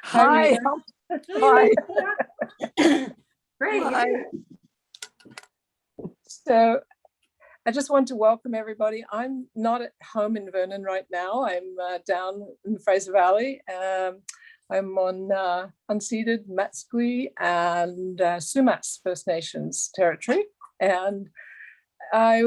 Hi. Hi. Great. Hi. So I just want to welcome everybody. I'm not at home in Vernon right now. I'm down in the Fraser Valley. I'm on unceded Matsqui and Sumas First Nations territory. And I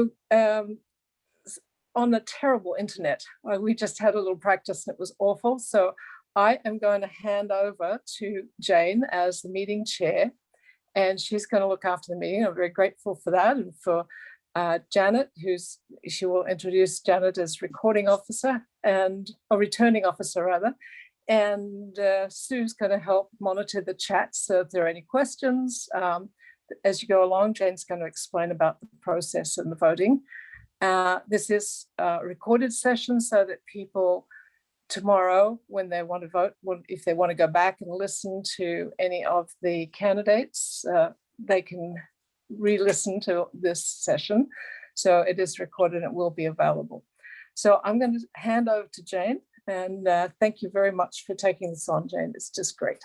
on the terrible internet. We just had a little practice and it was awful. So I am going to hand over to Jane as the meeting chair, and she's going to look after the meeting. I'm very grateful for that, and for Janet, she will introduce Janet as recording officer and a returning officer rather. And Sue's going to help monitor the chat. So if there are any questions as you go along, Jane's going to explain about the process and the voting. This is a recorded session so that people tomorrow, when they want to vote, if they want to go back and listen to any of the candidates, they can re-listen to this session. So it is recorded and it will be available. So I'm going to hand over to Jane, and thank you very much for taking this on, Jane. It's just great.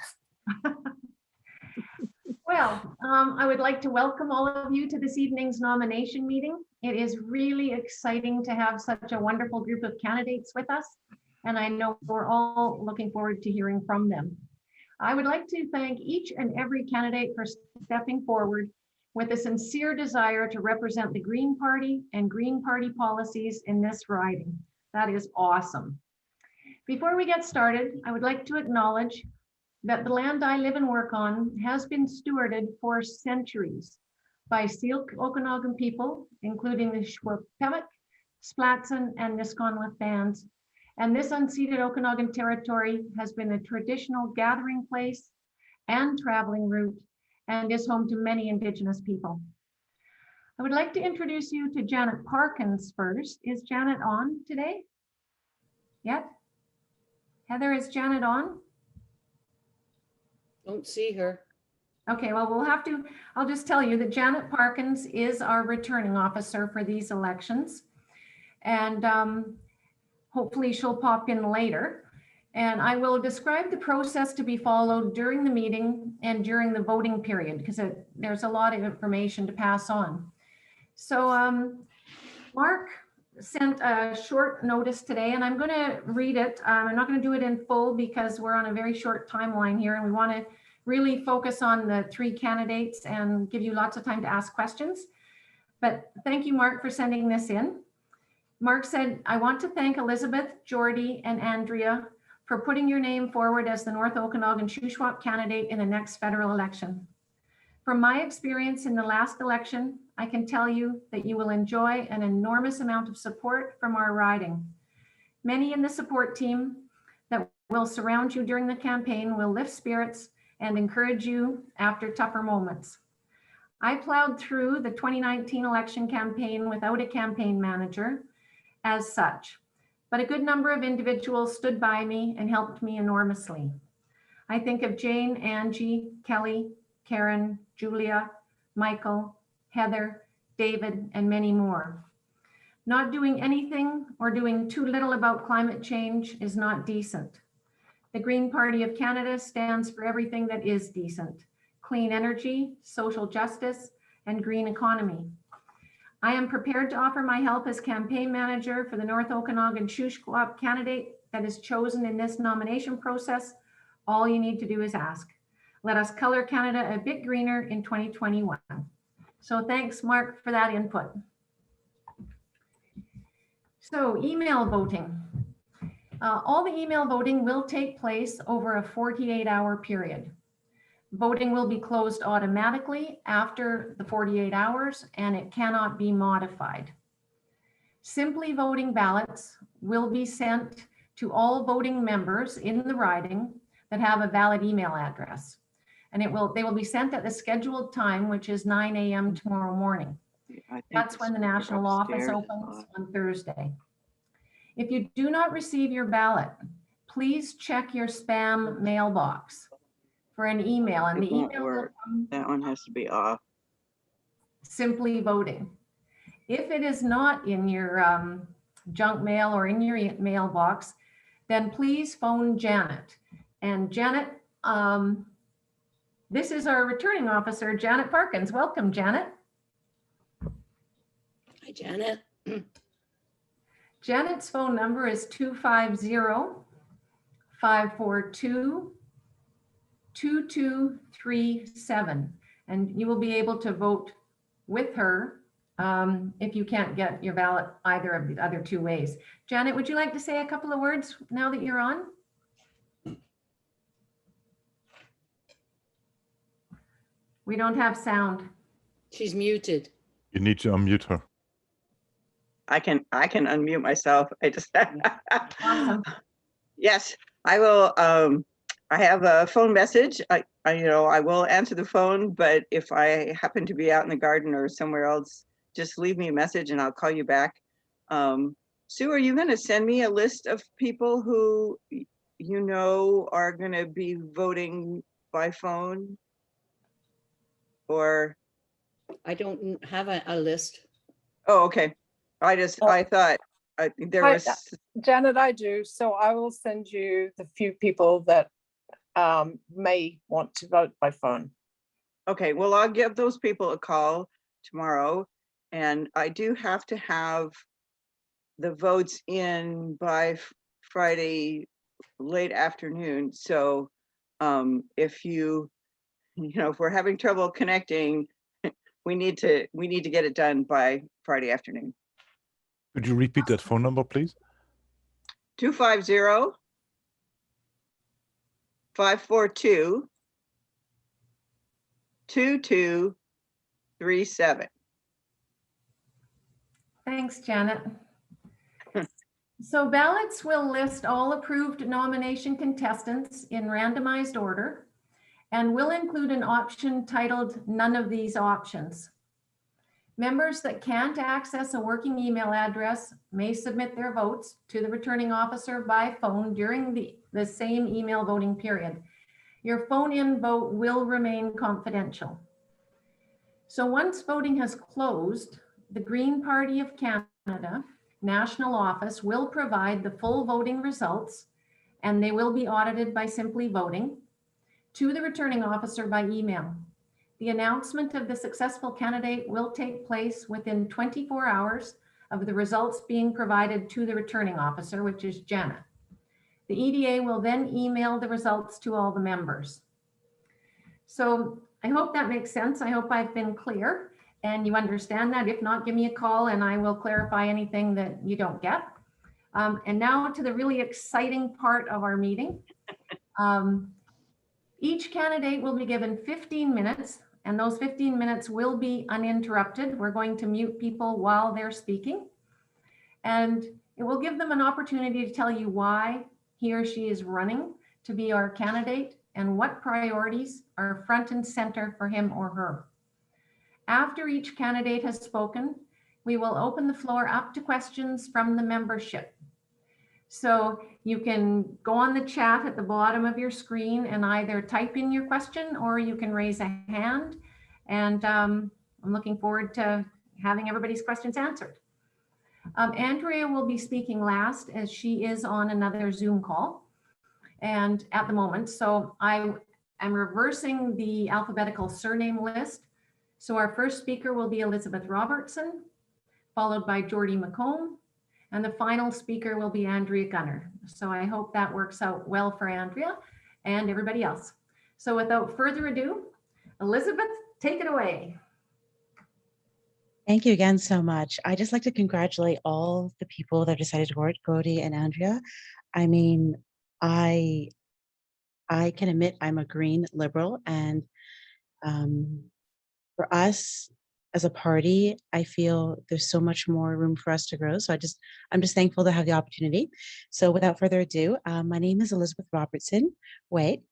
Well, I would like to welcome all of you to this evening's nomination meeting. It is really exciting to have such a wonderful group of candidates with us, and I know we're all looking forward to hearing from them. I would like to thank each and every candidate for stepping forward with a sincere desire to represent the Green Party and Green Party policies in this riding. That is awesome. Before we get started, I would like to acknowledge that the land I live and work on has been stewarded for centuries by Syilx Okanagan people, including the Shuswap, Splatson, and Nisconwith bands. And this unceded Okanagan territory has been a traditional gathering place and traveling route, and is home to many Indigenous people. I would like to introduce you to Janet Parkins first. Is Janet on today? Yet? Heather, is Janet on? Don't see her. Okay, well, I'll just tell you that Janet Parkins is our returning officer for these elections. And hopefully she'll pop in later. And I will describe the process to be followed during the meeting and during the voting period, because there's a lot of information to pass on. So Mark sent a short notice today, and I'm going to read it. I'm not going to do it in full because we're on a very short timeline here, and we want to really focus on the three candidates and give you lots of time to ask questions. But thank you, Mark, for sending this in. Mark said, I want to thank Elizabeth, Geordie, and Andrea for putting your name forward as the North Okanagan-Shuswap candidate in the next federal election. From my experience in the last election, I can tell you that you will enjoy an enormous amount of support from our riding. Many in the support team that will surround you during the campaign will lift spirits and encourage you after tougher moments. I plowed through the 2019 election campaign without a campaign manager as such, but a good number of individuals stood by me and helped me enormously. I think of Jane, Angie, Kelly, Karen, Julia, Michael, Heather, David, and many more. Not doing anything or doing too little about climate change is not decent. The Green Party of Canada stands for everything that is decent: clean energy, social justice, and green economy. I am prepared to offer my help as campaign manager for the North Okanagan-Shuswap candidate that is chosen in this nomination process. All you need to do is ask. Let us color Canada a bit greener in 2021. So thanks, Mark, for that input. So email voting. All the email voting will take place over a 48-hour period. Voting will be closed automatically after the 48 hours, and it cannot be modified. Simply voting ballots will be sent to all voting members in the riding that have a valid email address. And they will be sent at the scheduled time, which is 9 a.m. tomorrow morning. That's when the national office opens on Thursday. If you do not receive your ballot, please check your spam mailbox for an email, and the email will come. That one has to be off. Simply voting. If it is not in your junk mail or in your mailbox, then please phone Janet. And Janet this is our returning officer, Janet Parkins. Welcome, Janet. Hi, Janet. Janet's phone number is 250-542-2237. And you will be able to vote with her if you can't get your ballot either of the other two ways. Janet, would you like to say a couple of words now that you're on? We don't have sound. She's muted. You need to unmute her. I can unmute myself. I just Awesome. yes, I will. I have a phone message. I will answer the phone, but if I happen to be out in the garden or somewhere else, just leave me a message and I'll call you back. Sue, are you going to send me a list of people who you know are going to be voting by phone? Or I don't have a list. oh, okay. I thought there was. Janet, I do. So I will send you the few people that may want to vote by phone. Okay, well, I'll give those people a call tomorrow. And I do have to have the votes in by Friday late afternoon. So if if we're having trouble connecting, we need to get it done by Friday afternoon. Could you repeat that phone number, please? 250-542-2237. Thanks, Janet. So ballots will list all approved nomination contestants in randomized order and will include an option titled "None of these options." Members that can't access a working email address may submit their votes to the returning officer by phone during the same email voting period. Your phone-in vote will remain confidential. So once voting has closed, the Green Party of Canada National Office will provide the full voting results, and they will be audited by Simply Voting to the returning officer by email. The announcement of the successful candidate will take place within 24 hours of the results being provided to the returning officer, which is Janet. The EDA will then email the results to all the members. So I hope that makes sense. I hope I've been clear and you understand that. If not, give me a call and I will clarify anything that you don't get. And now to the really exciting part of our meeting. Each candidate will be given 15 minutes, and those 15 minutes will be uninterrupted. We're going to mute people while they're speaking. And it will give them an opportunity to tell you why he or she is running to be our candidate and what priorities are front and center for him or her. After each candidate has spoken, we will open the floor up to questions from the membership. So you can go on the chat at the bottom of your screen and either type in your question or you can raise a hand. And I'm looking forward to having everybody's questions answered. Andrea will be speaking last as she is on another Zoom call and at the moment. So I am reversing the alphabetical surname list. So our first speaker will be Elizabeth Robertson, followed by Geordie McComb, and the final speaker will be Andrea Gunner. So I hope that works out well for Andrea and everybody else. So without further ado, Elizabeth, take it away. Thank you again so much. I just like to congratulate all the people that decided to vote, Geordie and Andrea. I mean, I can admit I'm a Green Liberal, and for us as a party, I feel there's so much more room for us to grow. So I'm just thankful to have the opportunity. So without further ado, my name is Elizabeth Robertson. Wait,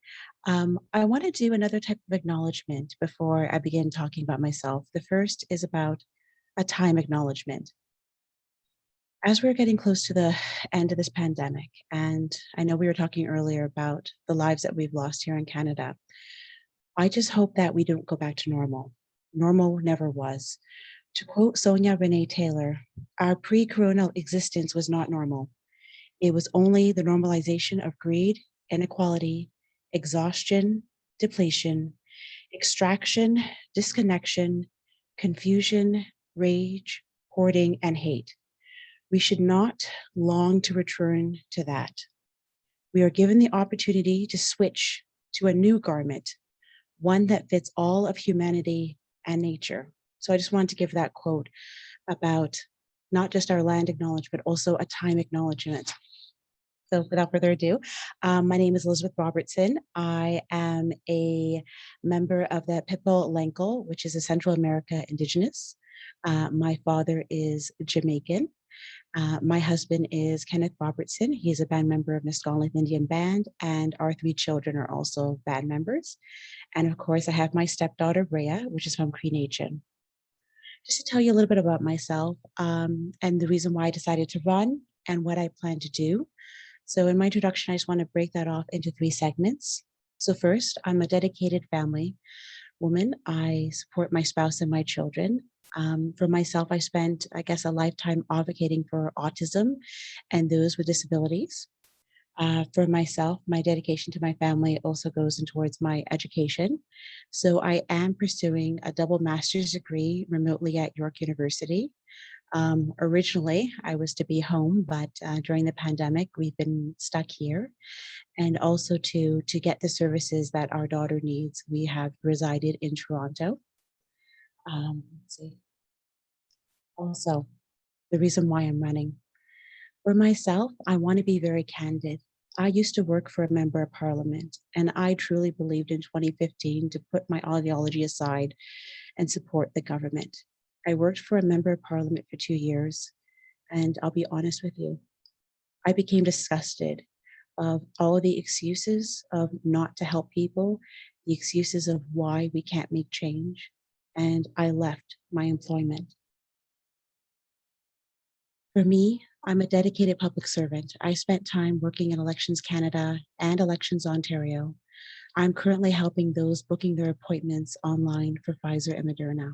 I want to do another type of acknowledgement before I begin talking about myself. The first is about a time acknowledgement. As we're getting close to the end of this pandemic, and I know we were talking earlier about the lives that we've lost here in Canada, I just hope that we don't go back to normal. Normal never was. To quote Sonia Renee Taylor, our pre-corona existence was not normal. It was only the normalization of greed, inequality, exhaustion, depletion, extraction, disconnection, confusion, rage, hoarding, and hate. We should not long to return to that. We are given the opportunity to switch to a new garment, one that fits all of humanity and nature. So I just wanted to give that quote about not just our land acknowledgement, but also a time acknowledgement. So without further ado, my name is Elizabeth Robertson. I am a member of the Pipo-Lenco, which is a Central America indigenous. My father is Jamaican. My husband is Kenneth Robertson. He's a band member of Nisgalinth Indian Band, and our 3 children are also band members. And of course, I have my stepdaughter, Rhea, which is from Cree Nation. Just to tell you a little bit about myself and the reason why I decided to run and what I plan to do. So in my introduction, I just want to break that off into 3 segments. So first, I'm a dedicated family woman. I support my spouse and my children. For myself, I spent, I guess, a lifetime advocating for autism and those with disabilities. For myself, my dedication to my family also goes in towards my education. So I am pursuing a double master's degree remotely at York University. Originally, I was to be home, but during the pandemic, we've been stuck here. And also to get the services that our daughter needs, we have resided in Toronto. Let's see. Also, the reason why I'm running. For myself, I want to be very candid. I used to work for a member of parliament, and I truly believed in 2015 to put my ideology aside and support the government. I worked for a member of parliament for 2 years, and I'll be honest with you, I became disgusted of all of the excuses of not to help people, the excuses of why we can't make change, and I left my employment. For me, I'm a dedicated public servant. I spent time working in Elections Canada and Elections Ontario. I'm currently helping those booking their appointments online for Pfizer and Moderna.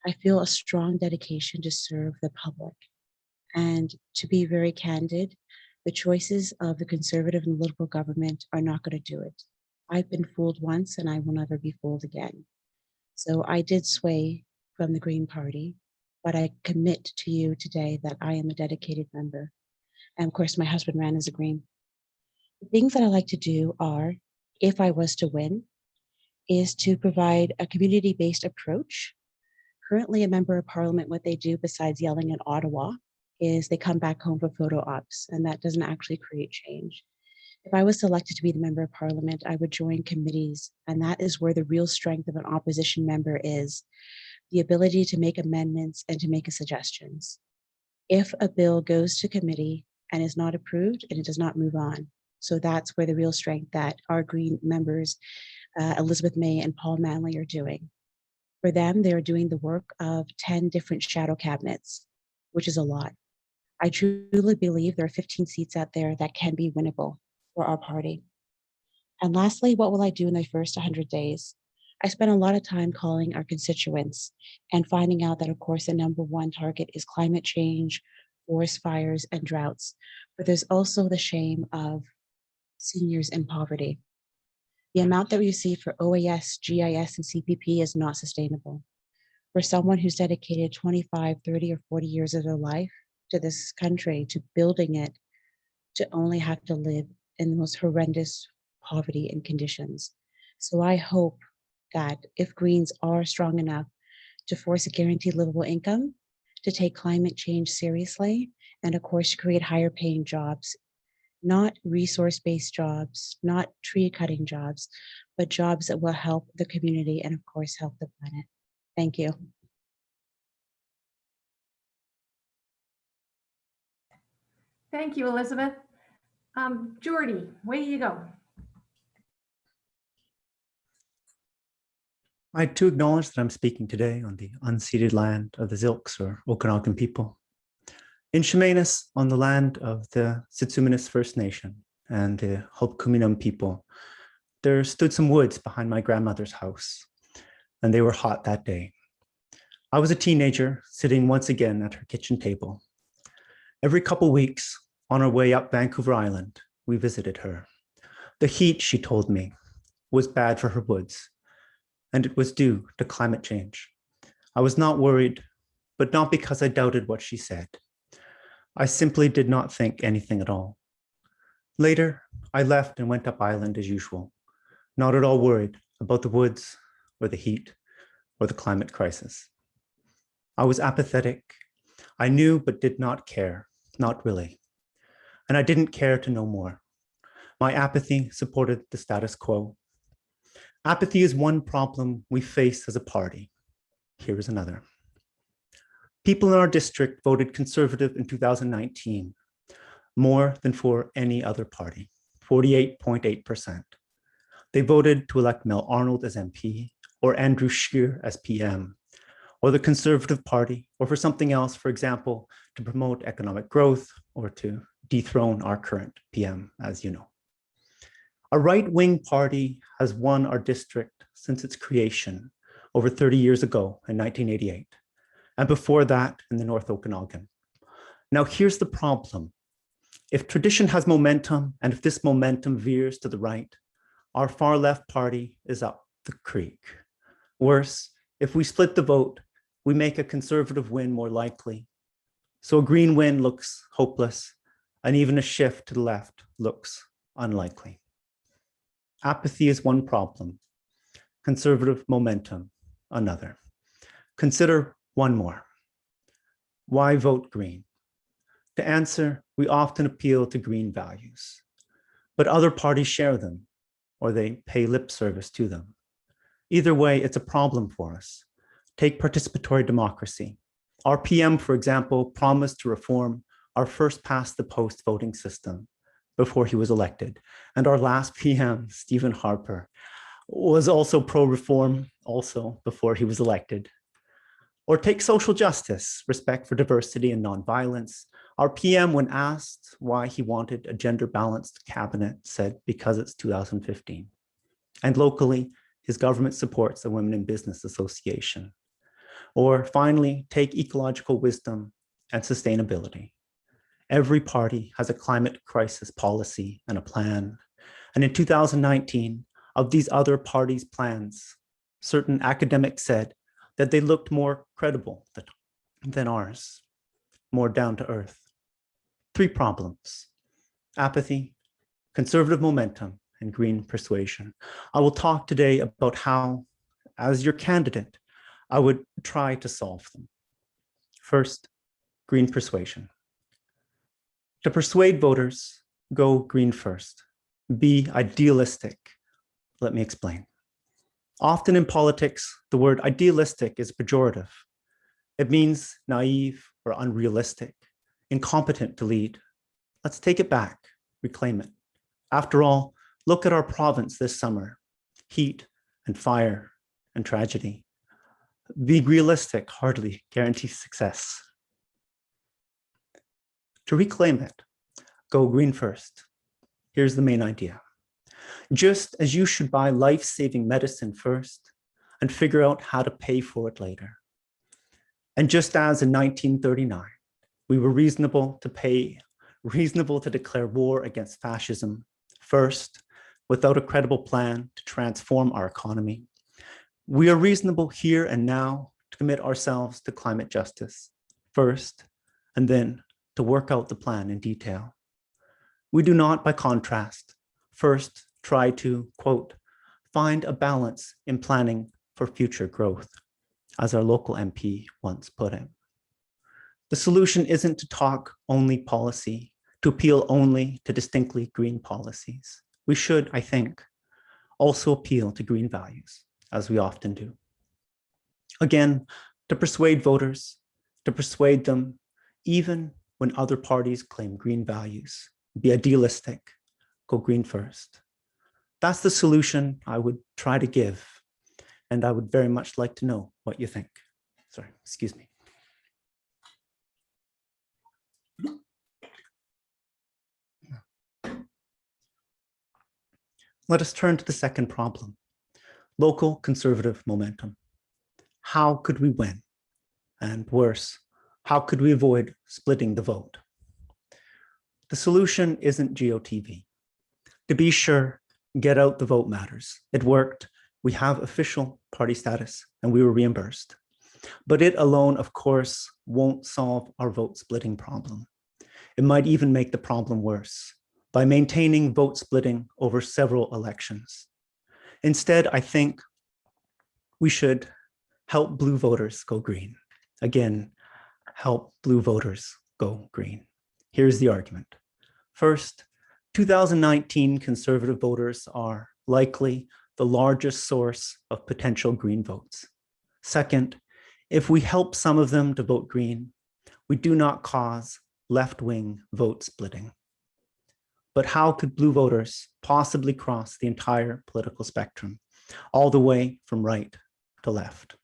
I feel a strong dedication to serve the public. And to be very candid, the choices of the Conservative and Liberal government are not going to do it. I've been fooled once and I will never be fooled again. So I did sway from the Green Party, but I commit to you today that I am a dedicated member. And of course, my husband ran as a Green. The things that I like to do are, if I was to win, is to provide a community-based approach. Currently, a member of parliament, what they do besides yelling at Ottawa is they come back home for photo ops, and that doesn't actually create change. If I was selected to be the member of parliament, I would join committees, and that is where the real strength of an opposition member is, the ability to make amendments and to make suggestions. If a bill goes to committee and is not approved, and it does not move on. So that's where the real strength that our Green members, Elizabeth May and Paul Manley, are doing. For them, they're doing the work of 10 different shadow cabinets, which is a lot. I truly believe there are 15 seats out there that can be winnable for our party. And lastly, what will I do in the first 100 days? I spent a lot of time calling our constituents and finding out that, of course, the #1 target is climate change, forest fires, and droughts. But there's also the shame of seniors in poverty. The amount that we receive for OAS, GIS, and CPP is not sustainable. For someone who's dedicated 25, 30, or 40 years of their life to this country, to building it, to only have to live in the most horrendous poverty and conditions. So I hope that if Greens are strong enough to force a guaranteed livable income, to take climate change seriously, and of course, to create higher paying jobs, not resource-based jobs, not tree cutting jobs, but jobs that will help the community and of course, help the planet. Thank you. Thank you, Elizabeth. Geordie, way you go. I too acknowledge that I'm speaking today on the unceded land of the Zilks or Okanagan people. In Chemainus, on the land of the Sitsuminis First Nation and the Hulpkuminum people, there stood some woods behind my grandmother's house, and they were hot that day. I was a teenager sitting once again at her kitchen table. Every couple weeks, on our way up Vancouver Island, we visited her. The heat, she told me, was bad for her woods, and it was due to climate change. I was not worried, but not because I doubted what she said. I simply did not think anything at all. Later, I left and went up island as usual, not at all worried about the woods or the heat or the climate crisis. I was apathetic. I knew but did not care, not really. And I didn't care to know more. My apathy supported the status quo. Apathy is one problem we face as a party. Here is another. People in our district voted Conservative in 2019, more than for any other party, 48.8%. They voted to elect Mel Arnold as MP, or Andrew Scheer as PM, or the Conservative Party, or for something else, for example, to promote economic growth or to dethrone our current PM, as you know. A right-wing party has won our district since its creation over 30 years ago in 1988, and before that in the North Okanagan. Now here's the problem. If tradition has momentum, and if this momentum veers to the right, our far left party is up the creek. Worse, if we split the vote, we make a Conservative win more likely. So a Green win looks hopeless, and even a shift to the left looks unlikely. Apathy is one problem, Conservative momentum another. Consider one more. Why vote Green? To answer, we often appeal to Green values, but other parties share them, or they pay lip service to them. Either way, it's a problem for us. Take participatory democracy. Our PM, for example, promised to reform our first past the post voting system before he was elected. And our last PM, Stephen Harper, was also pro-reform also before he was elected. Or take social justice, respect for diversity and nonviolence. Our PM, when asked why he wanted a gender-balanced cabinet, said because it's 2015. And locally, his government supports the Women in Business Association. Or finally, take ecological wisdom and sustainability. Every party has a climate crisis policy and a plan. And in 2019, of these other parties' plans, certain academics said that they looked more credible than ours, more down to earth. 3 problems: apathy, Conservative momentum, and Green persuasion. I will talk today about how, as your candidate, I would try to solve them. First, Green persuasion. To persuade voters, go Green first. Be idealistic. Let me explain. Often in politics, the word idealistic is pejorative. It means naive or unrealistic, incompetent to lead. Let's take it back, reclaim it. After all, look at our province this summer: heat and fire and tragedy. Being realistic hardly guarantees success. To reclaim it, go Green first. Here's the main idea. Just as you should buy life-saving medicine first and figure out how to pay for it later. And just as in 1939, we were reasonable to declare war against fascism first, without a credible plan to transform our economy, we are reasonable here and now to commit ourselves to climate justice first, and then to work out the plan in detail. We do not, by contrast, first try to, quote, find a balance in planning for future growth, as our local MP once put it. The solution isn't to talk only policy, to appeal only to distinctly Green policies. We should, I think, also appeal to Green values, as we often do. Again, to persuade voters, to persuade them, even when other parties claim Green values, be idealistic, go Green first. That's the solution I would try to give, and I would very much like to know what you think. Sorry, excuse me. Let us turn to the second problem, local Conservative momentum. How could we win? And worse, how could we avoid splitting the vote? The solution isn't GOTV. To be sure, Get out the vote matters. It worked. We have official party status and we were reimbursed. But it alone, of course, won't solve our vote splitting problem. It might even make the problem worse by maintaining vote splitting over several elections. Instead, I think we should help blue voters go green. Again, help blue voters go green. Here's the argument. First, 2019 conservative voters are likely the largest source of potential green votes. Second, if we help some of them to vote green, we do not cause left-wing vote splitting. But how could blue voters possibly cross the entire political spectrum, all the way from right to left?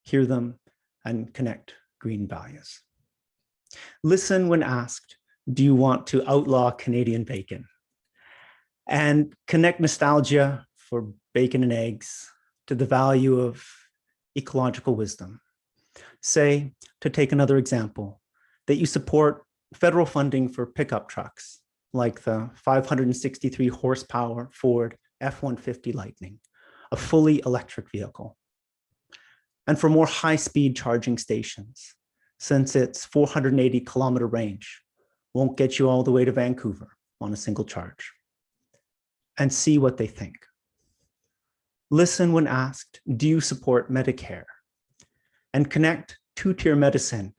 Hear them and connect green values. Listen when asked, do you want to outlaw Canadian bacon? And connect nostalgia for bacon and eggs to the value of ecological wisdom. Say, to take another example, that you support federal funding for pickup trucks, like the 563 horsepower Ford F-150 Lightning, a fully electric vehicle. And for more high-speed charging stations, since its 480-kilometer range won't get you all the way to Vancouver on a single charge. And see what they think. Listen when asked, do you support Medicare? And connect two-tier medicine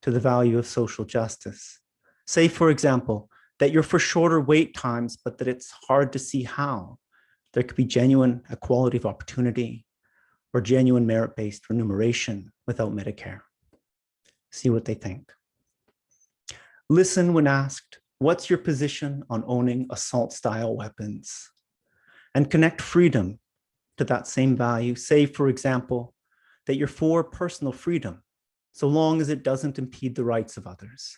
to the value of social justice. Say, for example, that you're for shorter wait times, but that it's hard to see how. There could be genuine equality of opportunity or genuine merit-based remuneration without Medicare. See what they think. Listen when asked, what's your position on owning assault-style weapons? And connect freedom to that same value. Say, for example, that you're for personal freedom, so long as it doesn't impede the rights of others.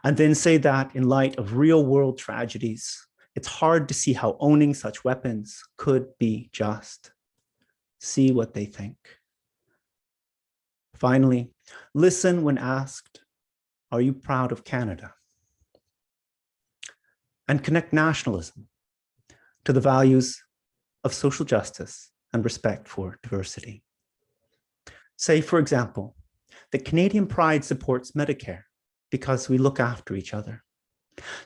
And then say that in light of real-world tragedies, it's hard to see how owning such weapons could be just. See what they think. Finally, listen when asked, are you proud of Canada? And connect nationalism to the values of social justice and respect for diversity. Say, for example, that Canadian Pride supports Medicare because we look after each other.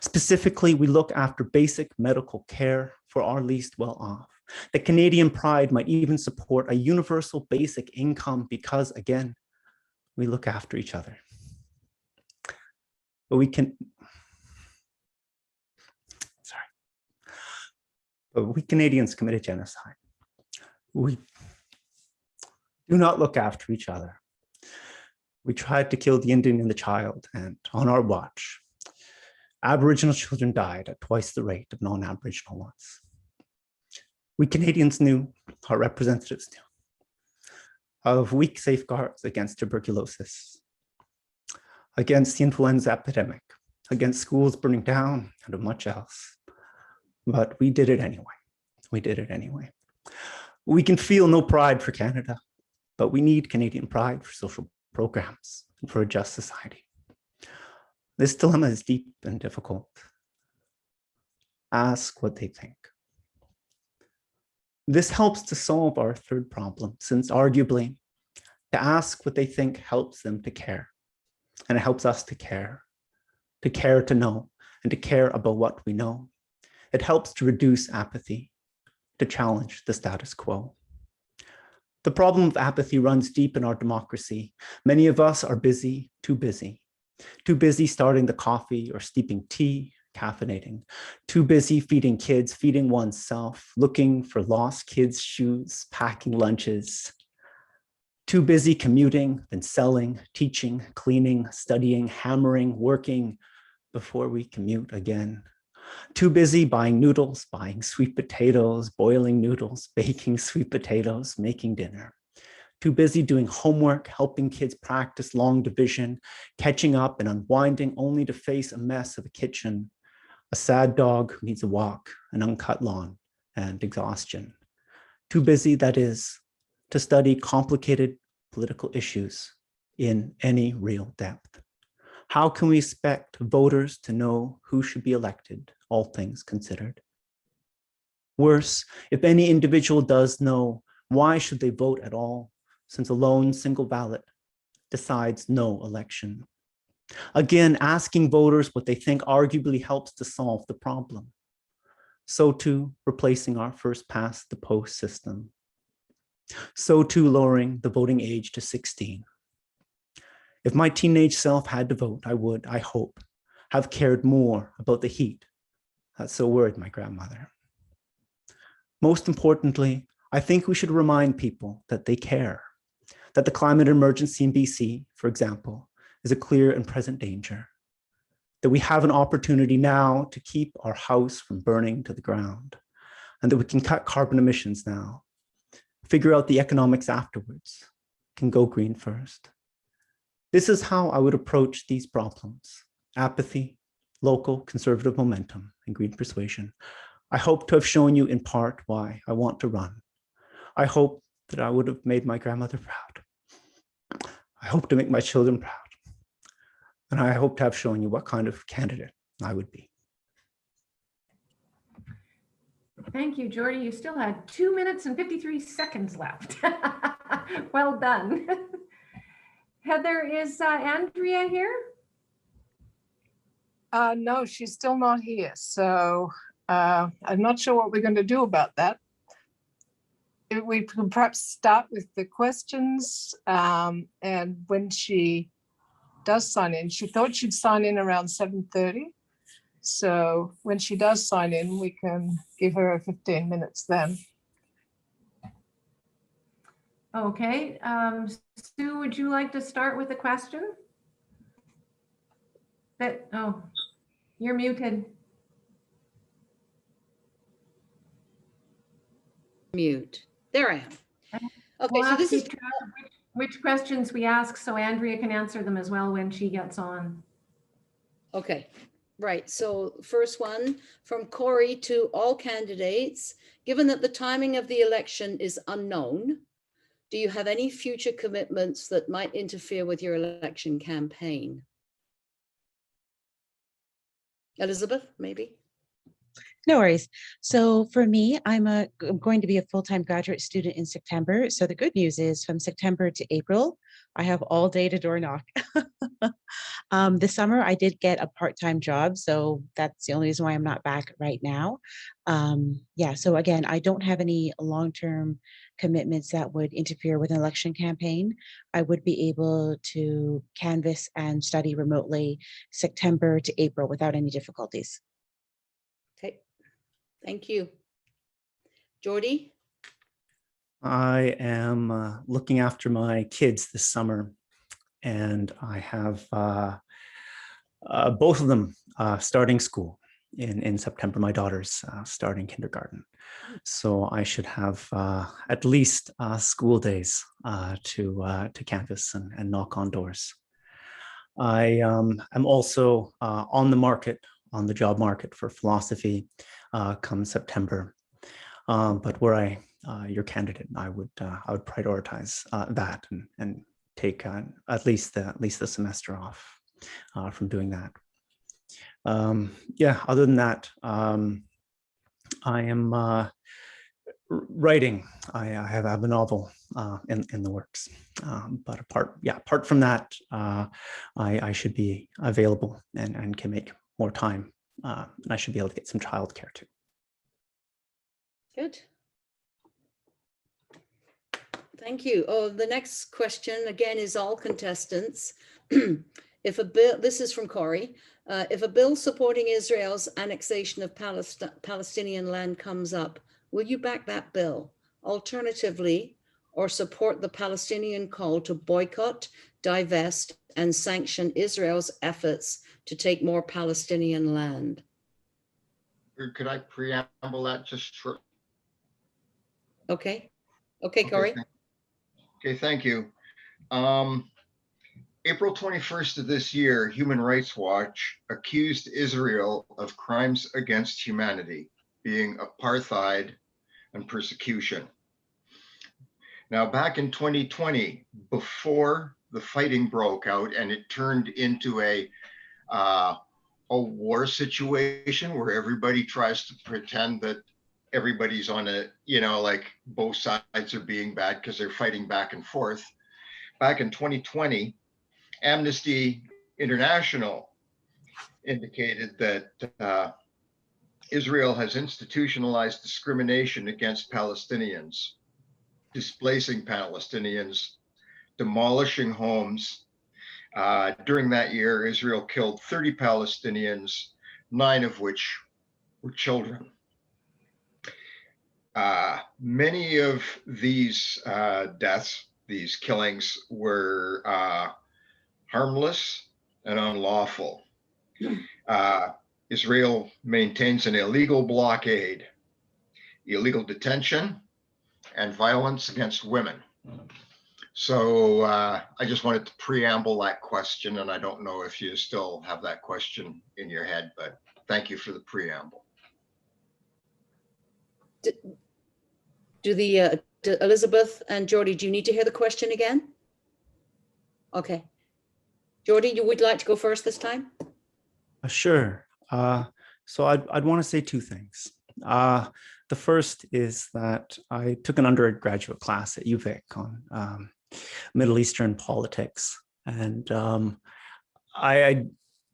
Specifically, we look after basic medical care for our least well-off. That Canadian Pride might even support a universal basic income because, again, we look after each other. But we Canadians committed genocide. We do not look after each other. We tried to kill the Indian and the child, and on our watch, Aboriginal children died at twice the rate of non-Aboriginal ones. We Canadians knew, our representatives knew, of weak safeguards against tuberculosis, against the influenza epidemic, against schools burning down, and of much else. But we did it anyway. We did it anyway. We can feel no pride for Canada, but we need Canadian pride for social programs and for a just society. This dilemma is deep and difficult. Ask what they think. This helps to solve our third problem, since arguably, to ask what they think helps them to care. And it helps us to care to know, and to care about what we know. It helps to reduce apathy, to challenge the status quo. The problem of apathy runs deep in our democracy. Many of us are busy, too busy starting the coffee or steeping tea, caffeinating, too busy feeding kids, feeding oneself, looking for lost kids' shoes, packing lunches, too busy commuting, then selling, teaching, cleaning, studying, hammering, working before we commute again. Too busy buying noodles, buying sweet potatoes, boiling noodles, baking sweet potatoes, making dinner. Too busy doing homework, helping kids practice long division, catching up and unwinding only to face a mess of a kitchen, a sad dog who needs a walk, an uncut lawn, and exhaustion. Too busy, that is, to study complicated political issues in any real depth. How can we expect voters to know who should be elected, all things considered? Worse, if any individual does know, why should they vote at all, since a lone single ballot decides no election? Again, asking voters what they think arguably helps to solve the problem. So too, replacing our first past the post system. So too, lowering the voting age to 16. If my teenage self had to vote, I would, I hope, have cared more about the heat that so worried my grandmother. Most importantly, I think we should remind people that they care, that the climate emergency in BC, for example, is a clear and present danger, that we have an opportunity now to keep our house from burning to the ground, and that we can cut carbon emissions now, figure out the economics afterwards, can go green first. This is how I would approach these problems: apathy, local conservative momentum, and green persuasion. I hope to have shown you in part why I want to run. I hope that I would have made my grandmother proud. I hope to make my children proud. And I hope to have shown you what kind of candidate I would be. Thank you, Geordie. You still had 2 minutes and 53 seconds left. Well done. Heather, is Andrea here? No, she's still not here. So I'm not sure what we're going to do about that. If we can perhaps start with the questions, and when she does sign in, she thought she'd sign in around 7:30. So when she does sign in, we can give her 15 minutes then. Okay. Sue, would you like to start with a question? Oh, you're muted. Mute. There I am. Okay, We'll so have to this is, keep track of which questions we ask so Andrea can answer them as well when she gets on. okay, right. So first one from Corey to all candidates. Given that the timing of the election is unknown, do you have any future commitments that might interfere with your election campaign? Elizabeth, maybe? No worries. So for me, I'm going to be a full-time graduate student in September. So the good news is from September to April, I have all day to door knock. This summer, I did get a part-time job. So that's the only reason why I'm not back right now. Yeah, so again, I don't have any long-term commitments that would interfere with an election campaign. I would be able to canvass and study remotely September to April without any difficulties. Okay, thank you. Geordie? I am looking after my kids this summer, and I have both of them starting school in September. My daughter's starting kindergarten. So I should have at least school days to canvass and knock on doors. I am also on the job market for philosophy come September. But were I your candidate, I would prioritize that and take at least the semester off from doing that. Yeah, other than that, I am writing. I have a novel in the works. But apart from that, I should be available and can make more time. And I should be able to get some childcare too. Good. Thank you. Oh, the next question again is all contestants. If a bill, this is from Corey, if a bill supporting Israel's annexation of Palestinian land comes up, will you back that bill? Alternatively, or support the Palestinian call to boycott, divest, and sanction Israel's efforts to take more Palestinian land? Could I preamble that just short? Okay. Okay, Corey. Okay, thank you. April 21st of this year, Human Rights Watch accused Israel of crimes against humanity, being apartheid and persecution. Now, back in 2020, before the fighting broke out and it turned into a war situation where everybody tries to pretend that everybody's on a, like both sides are being bad because they're fighting back and forth. Back in 2020, Amnesty International indicated that Israel has institutionalized discrimination against Palestinians, displacing Palestinians, demolishing homes. During that year, Israel killed 30 Palestinians, 9 of which were children. Many of these deaths, these killings, were harmless and unlawful. Israel maintains an illegal blockade, illegal detention, and violence against women. So I just wanted to preamble that question, and I don't know if you still have that question in your head, but thank you for the preamble. Do Elizabeth and Geordie, do you need to hear the question again? Okay. Geordie, you would like to go first this time? Sure. So I'd want to say 2 things. The first is that I took an undergraduate class at UVic on Middle Eastern politics, and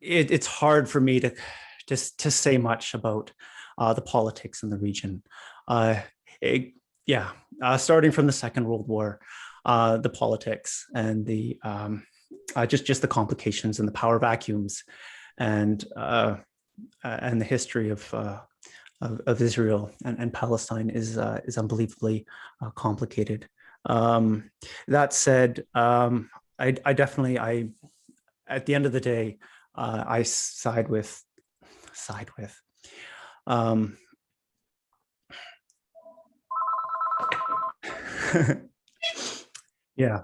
it's hard for me to say much about the politics in the region. Starting from the Second World War, the politics and the just the complications and the power vacuums, and the history of Israel and Palestine is unbelievably complicated. That said, I definitely, at the end of the day, I side with. Yeah.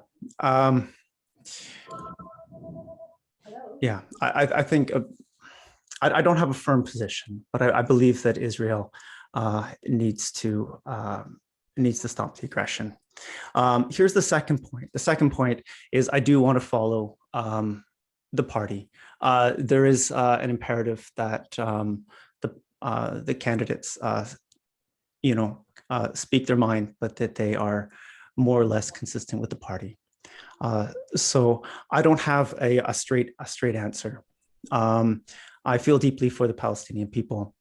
I think I don't have a firm position, but I believe that Israel needs to stop the aggression. Here's the second point. The second point is I do want to follow the party. There is an imperative that the candidates, speak their mind, but that they are more or less consistent with the party. So I don't have a straight answer. I feel deeply for the Palestinian people,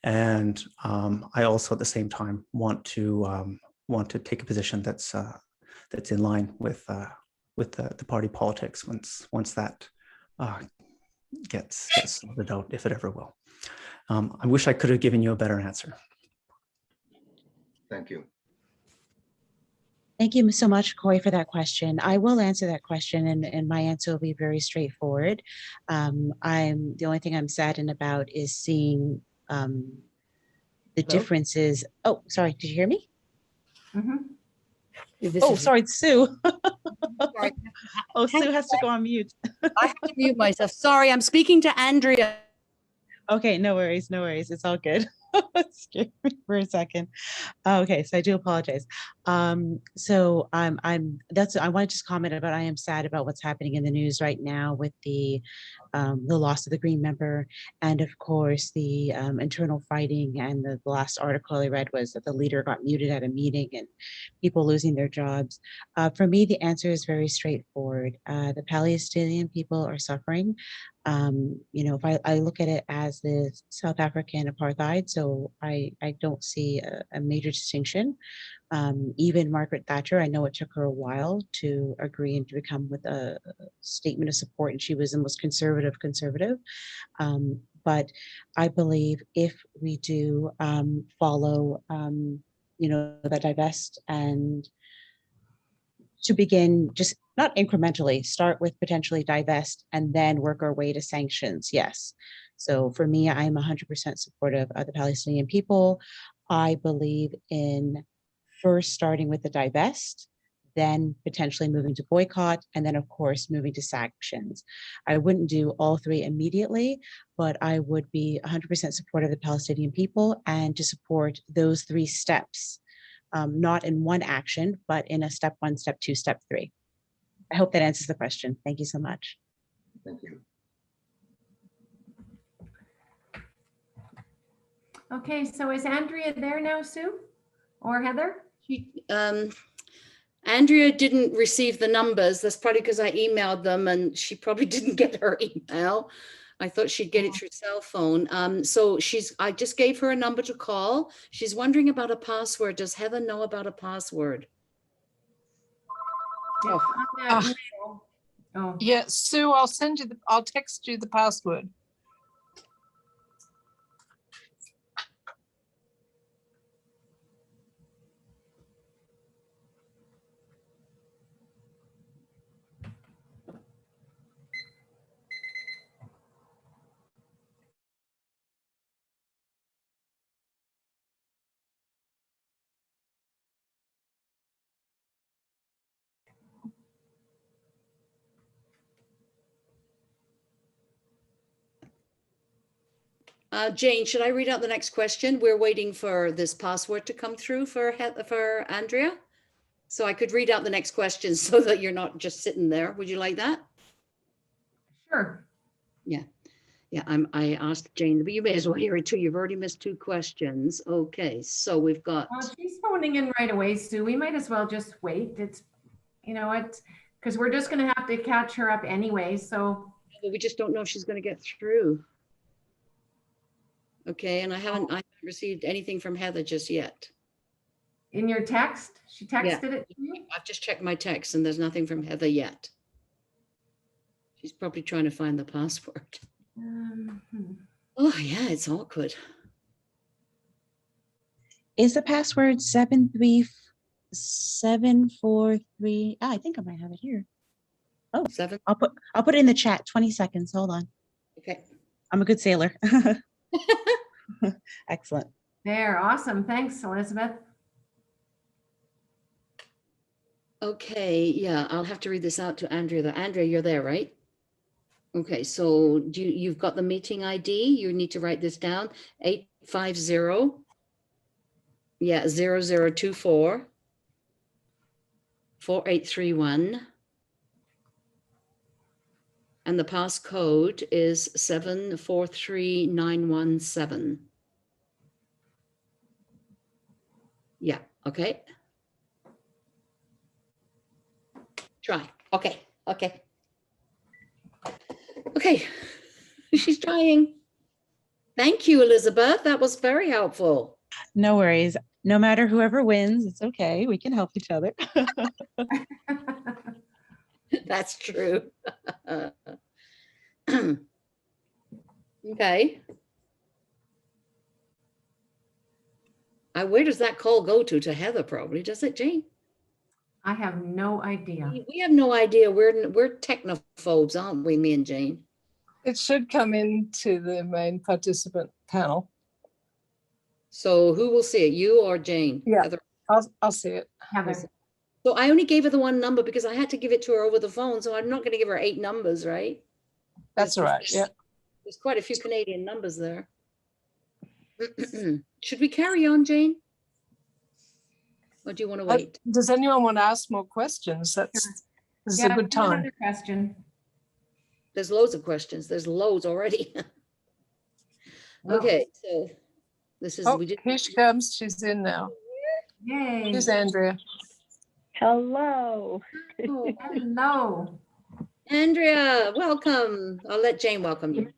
and I also at the same time want to take a position that's in line with the party politics once that gets sorted out, if it ever will. I wish I could have given you a better answer. Thank you. Thank you so much, Corey, for that question. I will answer that question, and my answer will be very straightforward. The only thing I'm saddened about is seeing the differences. Oh, sorry, did you hear me? Mm-hmm. Sorry, Sue. Sorry. Oh, Sue has to go on mute. I have to mute myself. Sorry, I'm speaking to Andrea. Okay, no worries. It's all good. Scared me for a second. Okay, so I do apologize. I want to just comment about, I am sad about what's happening in the news right now with the loss of the Green member, and of course the internal fighting. And the last article I read was that the leader got muted at a meeting and people losing their jobs. For me, the answer is very straightforward. The Palestinian people are suffering. If I look at it as the South African apartheid, so I don't see a major distinction. Even Margaret Thatcher, I know it took her a while to agree and to become with a statement of support, and she was the most conservative. But I believe if we do follow, that divest, and to begin just not incrementally, start with potentially divest and then work our way to sanctions. Yes. So for me, I'm 100% supportive of the Palestinian people. I believe in first starting with the divest, then potentially moving to boycott, and then of course moving to sanctions. I wouldn't do all 3 immediately, but I would be 100% supportive of the Palestinian people and to support those 3 steps. Not in one action, but in a step 1, step 2, step 3. I hope that answers the question. Thank you so much. Thank you. Okay, so is Andrea there now, Sue? Or Heather? Andrea didn't receive the numbers. That's probably because I emailed them and she probably didn't get her email. I thought she'd get it through cell phone. So I just gave her a number to call. She's wondering about a password. Does Heather know about a password? It's Oh. on that email. Oh, Yeah, Sue, I'll text you the password. Jane, should I read out the next question? We're waiting for this password to come through for Andrea. So I could read out the next question so that you're not just sitting there. Would you like that? sure. Yeah, I asked Jane, but you may as well hear it too. You've already missed 2 questions. Okay, so we've got, She's phoning in right away, Sue. We might as well just wait. It's, you know, it's, because we're just going to have to catch her up anyway. So we just don't know if she's going to get through. Okay, and I haven't received anything from Heather just yet. in your text, she texted it to you? I've just checked my text and there's nothing from Heather yet. She's probably trying to find the password. Oh yeah, it's awkward. Is the password 73743? I think I might have it here. Oh, 7. I'll put it in the chat. 20 seconds. Hold on. Okay. I'm a good sailor. Excellent. There, awesome. Thanks, Elizabeth. Okay, yeah, I'll have to read this out to Andrea. Andrea, you're there, right? Okay, so you've got the meeting ID. You need to write this down. 850. Yeah, 0024 4831. And the passcode is 743917. Yeah, okay. Try. Okay. Okay. She's trying. Thank you, Elizabeth. That was very helpful. No worries. No matter whoever wins, it's okay. We can help each other. That's true. Okay. Where does that call go to? To Heather, probably. Does it, Jane? I have no idea. We have no idea. We're technophobes, aren't we, me and Jane? It should come into the main participant panel. So who will see it, you or Jane? Yeah. Heather? I'll see it. Heather. So I only gave her the 1 number because I had to give it to her over the phone. So I'm not going to give her 8 numbers, right? That's all right. Yeah. There's quite a few Canadian numbers there. Should we carry on, Jane? Or do you want to wait? Does anyone want to ask more questions? This is a good time. Another question. There's loads of questions. There's loads already. Okay, so this is, Oh, here she comes. She's in now. Yay. Here's Andrea. Hello. Oh, Hello. Andrea, welcome. I'll let Jane welcome you.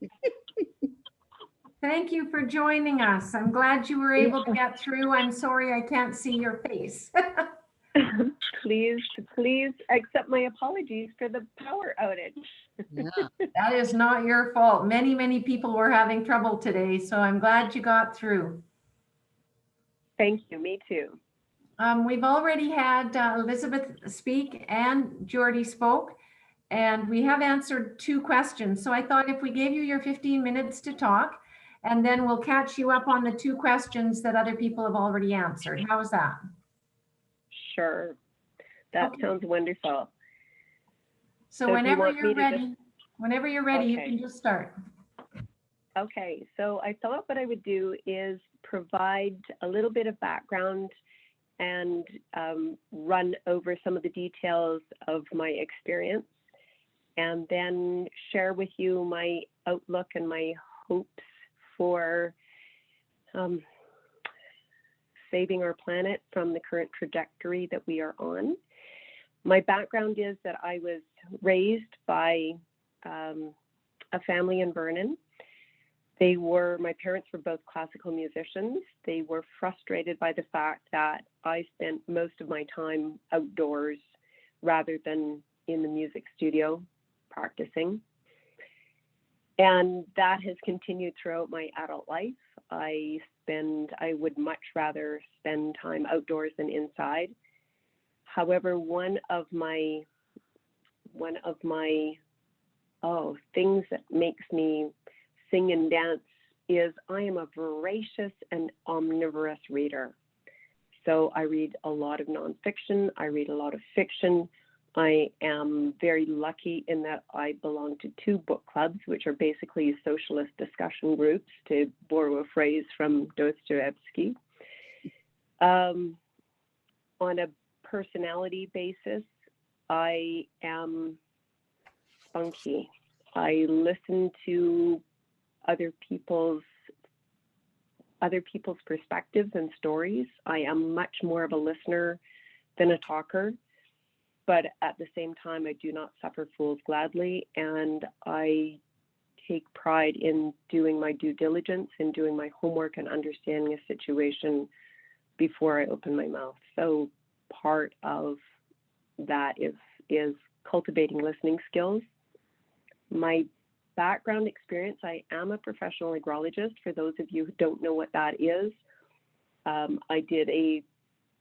Thank you for joining us. I'm glad you were able to get through. I'm sorry I can't see your face. Please accept my apologies for the power outage. Yeah. That is not your fault. Many people were having trouble today, so I'm glad you got through. Thank you, me too. We've already had Elizabeth speak and Geordie spoke, and we have answered 2 questions. So I thought if we gave you your 15 minutes to talk, and then we'll catch you up on the 2 questions that other people have already answered. How's that? Sure. That Okay. sounds wonderful. So So do you whenever want you're me to ready, you Okay. can just start. Okay, so I thought what I would do is provide a little bit of background and run over some of the details of my experience, and then share with you my outlook and my hopes for saving our planet from the current trajectory that we are on. My background is that I was raised by a family in Vernon. My parents were both classical musicians. They were frustrated by the fact that I spent most of my time outdoors rather than in the music studio practicing. And that has continued throughout my adult life. I would much rather spend time outdoors than inside. However, one of my things that makes me sing and dance is I am a voracious and omnivorous reader. So I read a lot of nonfiction, I read a lot of fiction. I am very lucky in that I belong to 2 book clubs, which are basically socialist discussion groups, to borrow a phrase from Dostoevsky. On a personality basis, I am spunky. I listen to other people's perspectives and stories. I am much more of a listener than a talker, but at the same time, I do not suffer fools gladly, and I take pride in doing my due diligence and doing my homework and understanding a situation before I open my mouth. So part of that is cultivating listening skills. My background experience, I am a professional agrologist. For those of you who don't know what that is, I did a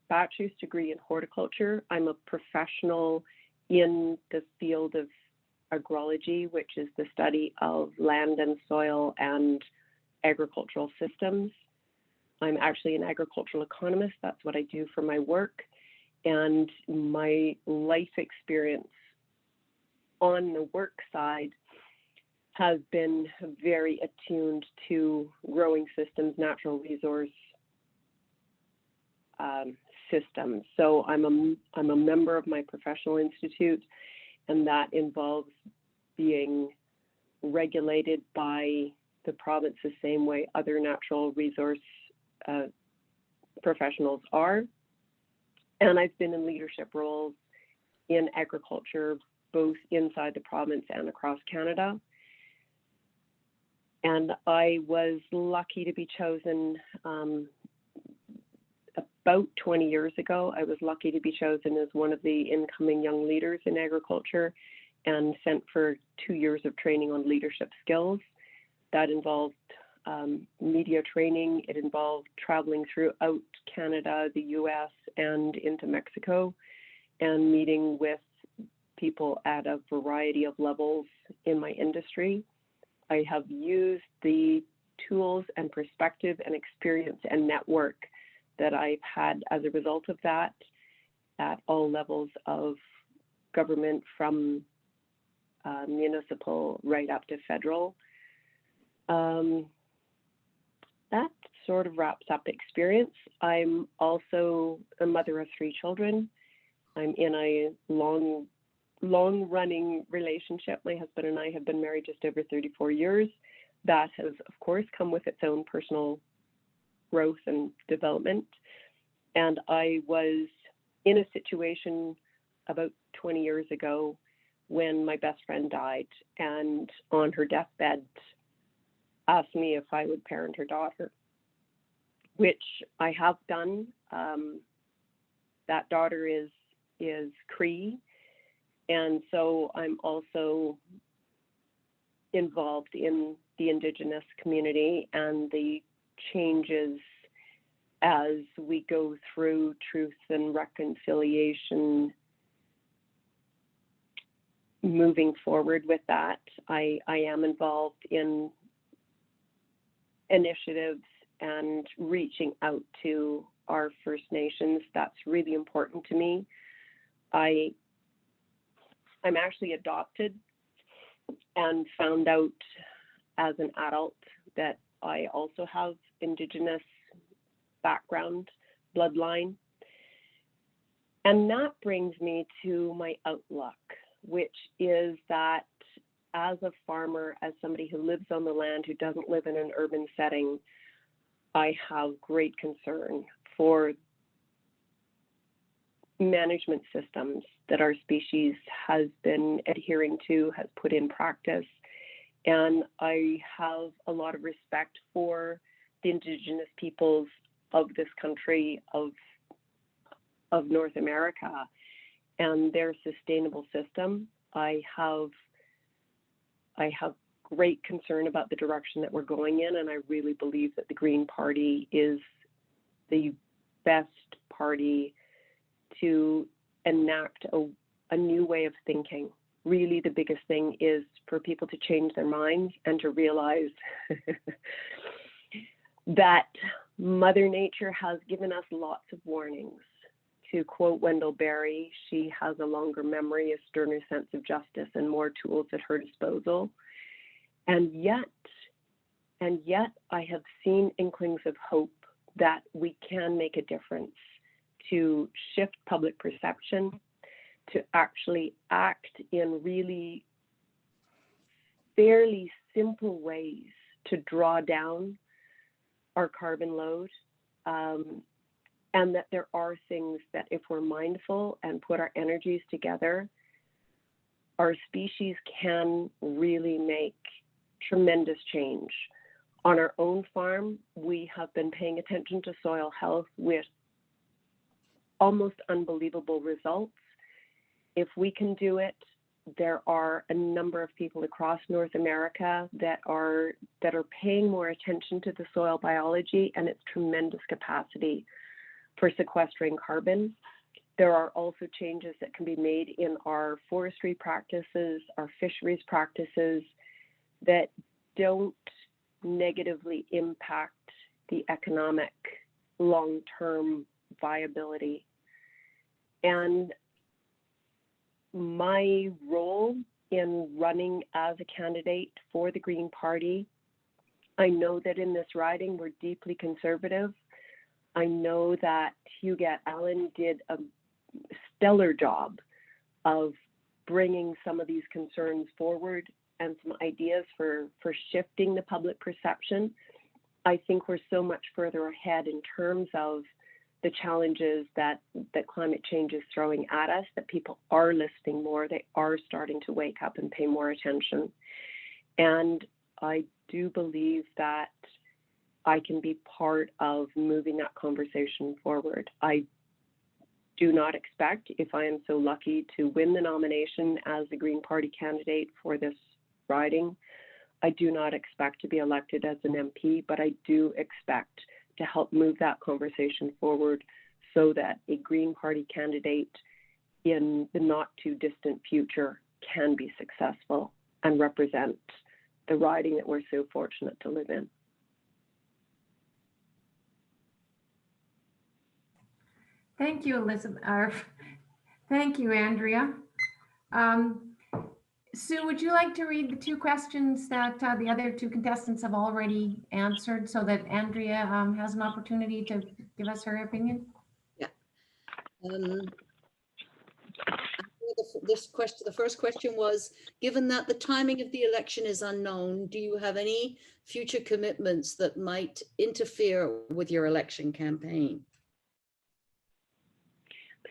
bachelor's degree in horticulture. I'm a professional in the field of agrology, which is the study of land and soil and agricultural systems. I'm actually an agricultural economist. That's what I do for my work. And my life experience on the work side has been very attuned to growing systems, natural resource systems. So I'm a member of my professional institute, and that involves being regulated by the province the same way other natural resource professionals are. And I've been in leadership roles in agriculture, both inside the province and across Canada. And I was lucky to be chosen about 20 years ago. I was lucky to be chosen as one of the incoming young leaders in agriculture and sent for 2 years of training on leadership skills. That involved media training. It involved traveling throughout Canada, the US, and into Mexico, and meeting with people at a variety of levels in my industry. I have used the tools and perspective and experience and network that I've had as a result of that at all levels of government, from municipal right up to federal. That sort of wraps up experience. I'm also a mother of 3 children. I'm in a long-running relationship. My husband and I have been married just over 34 years. That has, of course, come with its own personal growth and development. And I was in a situation about 20 years ago when my best friend died, and on her deathbed asked me if I would parent her daughter, which I have done. That daughter is Cree, and so I'm also involved in the Indigenous community and the changes as we go through truth and reconciliation, moving forward with that. I am involved in initiatives and reaching out to our First Nations. That's really important to me. I'm actually adopted and found out as an adult that I also have Indigenous background, bloodline. And that brings me to my outlook, which is that as a farmer, as somebody who lives on the land, who doesn't live in an urban setting, I have great concern for management systems that our species has been adhering to, has put in practice. And I have a lot of respect for the Indigenous peoples of this country, of North America, and their sustainable system. I have great concern about the direction that we're going in, and I really believe that the Green Party is the best party to enact a new way of thinking. Really, the biggest thing is for people to change their minds and to realize that Mother Nature has given us lots of warnings. To quote Wendell Berry, she has a longer memory, a sterner sense of justice, and more tools at her disposal. And yet I have seen inklings of hope that we can make a difference to shift public perception, to actually act in really fairly simple ways to draw down our carbon load, and that there are things that if we're mindful and put our energies together, our species can really make tremendous change. On our own farm, we have been paying attention to soil health with almost unbelievable results. If we can do it, there are a number of people across North America that are paying more attention to the soil biology and its tremendous capacity for sequestering carbon. There are also changes that can be made in our forestry practices, our fisheries practices, that don't negatively impact the economic long-term viability. And my role in running as a candidate for the Green Party, I know that in this riding we're deeply conservative. I know that Huguette Allen did a stellar job of bringing some of these concerns forward and some ideas for shifting the public perception. I think we're so much further ahead in terms of the challenges that climate change is throwing at us, that people are listening more, they are starting to wake up and pay more attention. And I do believe that I can be part of moving that conversation forward. I do not expect, if I am so lucky to win the nomination as the Green Party candidate for this riding, I do not expect to be elected as an MP, but I do expect to help move that conversation forward so that a Green Party candidate in the not too distant future can be successful and represent the riding that we're so fortunate to live in. Thank you, Elizabeth. Thank you, Andrea. Sue, would you like to read the two questions that the other two contestants have already answered so that Andrea has an opportunity to give us her opinion? Yeah. The first question was, given that the timing of the election is unknown, do you have any future commitments that might interfere with your election campaign?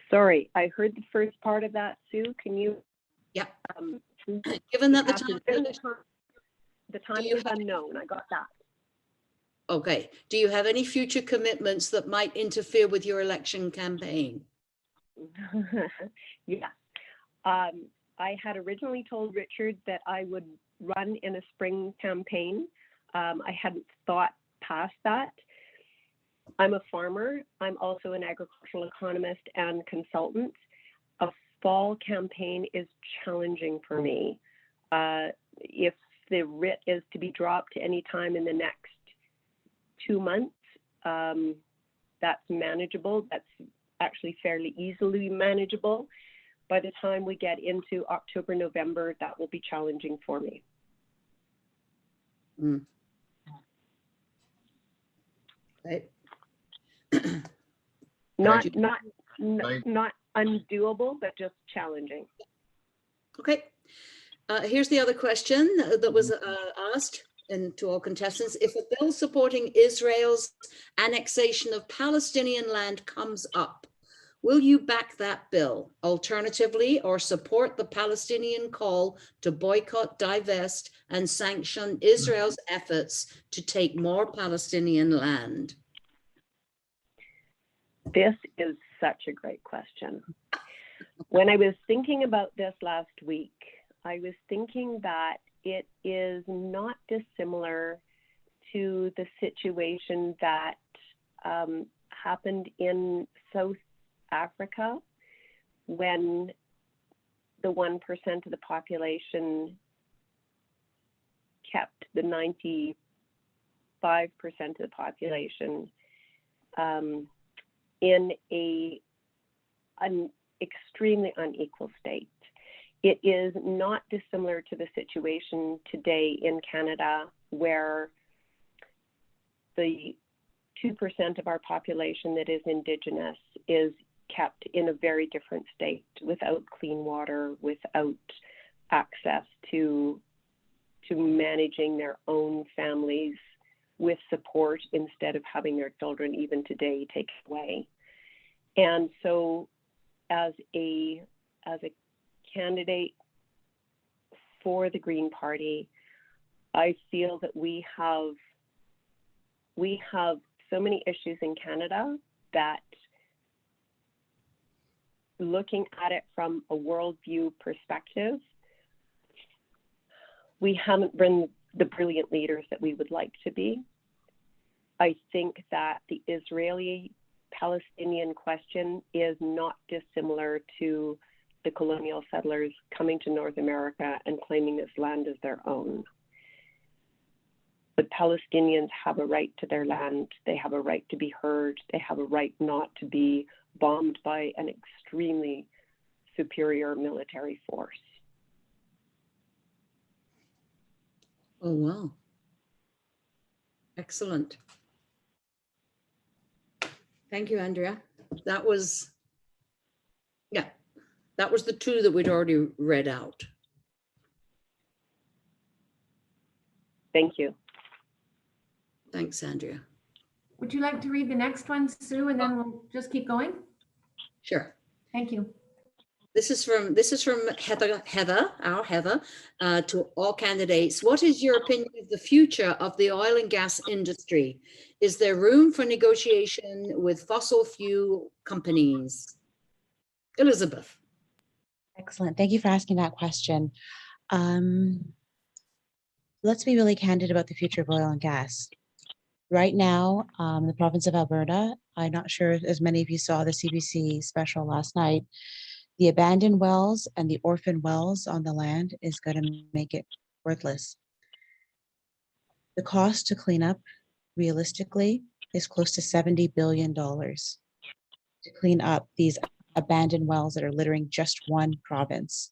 Sorry, I heard the first part of that, Sue. Can you? Yeah. Given that the timing is unknown, I got that. Okay. Do you have any future commitments that might interfere with your election campaign? Yeah. I had originally told Richard that I would run in a spring campaign. I hadn't thought past that. I'm a farmer. I'm also an agricultural economist and consultant. A fall campaign is challenging for me. If the writ is to be dropped any time in the next 2 months, that's manageable. That's actually fairly easily manageable. By the time we get into October, November, that will be challenging for me. Mm. Right. Not undoable, but just challenging. Okay. Here's the other question that was asked. and to all contestants, if a bill supporting Israel's annexation of Palestinian land comes up, will you back that bill? Alternatively, or support the Palestinian call to boycott, divest, and sanction Israel's efforts to take more Palestinian land? This is such a great question. When I was thinking about this last week, I was thinking that it is not dissimilar to the situation that happened in South Africa when the 1% of the population kept the 95% of the population in an extremely unequal state. It is not dissimilar to the situation today in Canada, where the 2% of our population that is Indigenous is kept in a very different state, without clean water, without access to managing their own families with support, instead of having their children even today taken away. And so as a candidate for the Green Party, I feel that we have so many issues in Canada that, looking at it from a worldview perspective, we haven't been the brilliant leaders that we would like to be. I think that the Israeli-Palestinian question is not dissimilar to the colonial settlers coming to North America and claiming this land as their own. The Palestinians have a right to their land. They have a right to be heard. They have a right not to be bombed by an extremely superior military force. Oh, wow. Excellent. Thank you, Andrea. That was the two that we'd already read out. Thank you. Thanks, Andrea. Would you like to read the next one, Sue, and then we'll just keep going? Sure. Thank you. This is from our Heather, to all candidates. What is your opinion of the future of the oil and gas industry? Is there room for negotiation with fossil fuel companies? Elizabeth. Excellent. Thank you for asking that question. Let's be really candid about the future of oil and gas. Right now, the province of Alberta, I'm not sure as many of you saw the CBC special last night, the abandoned wells and the orphan wells on the land is going to make it worthless. The cost to clean up, realistically, is close to $70 billion to clean up these abandoned wells that are littering just one province.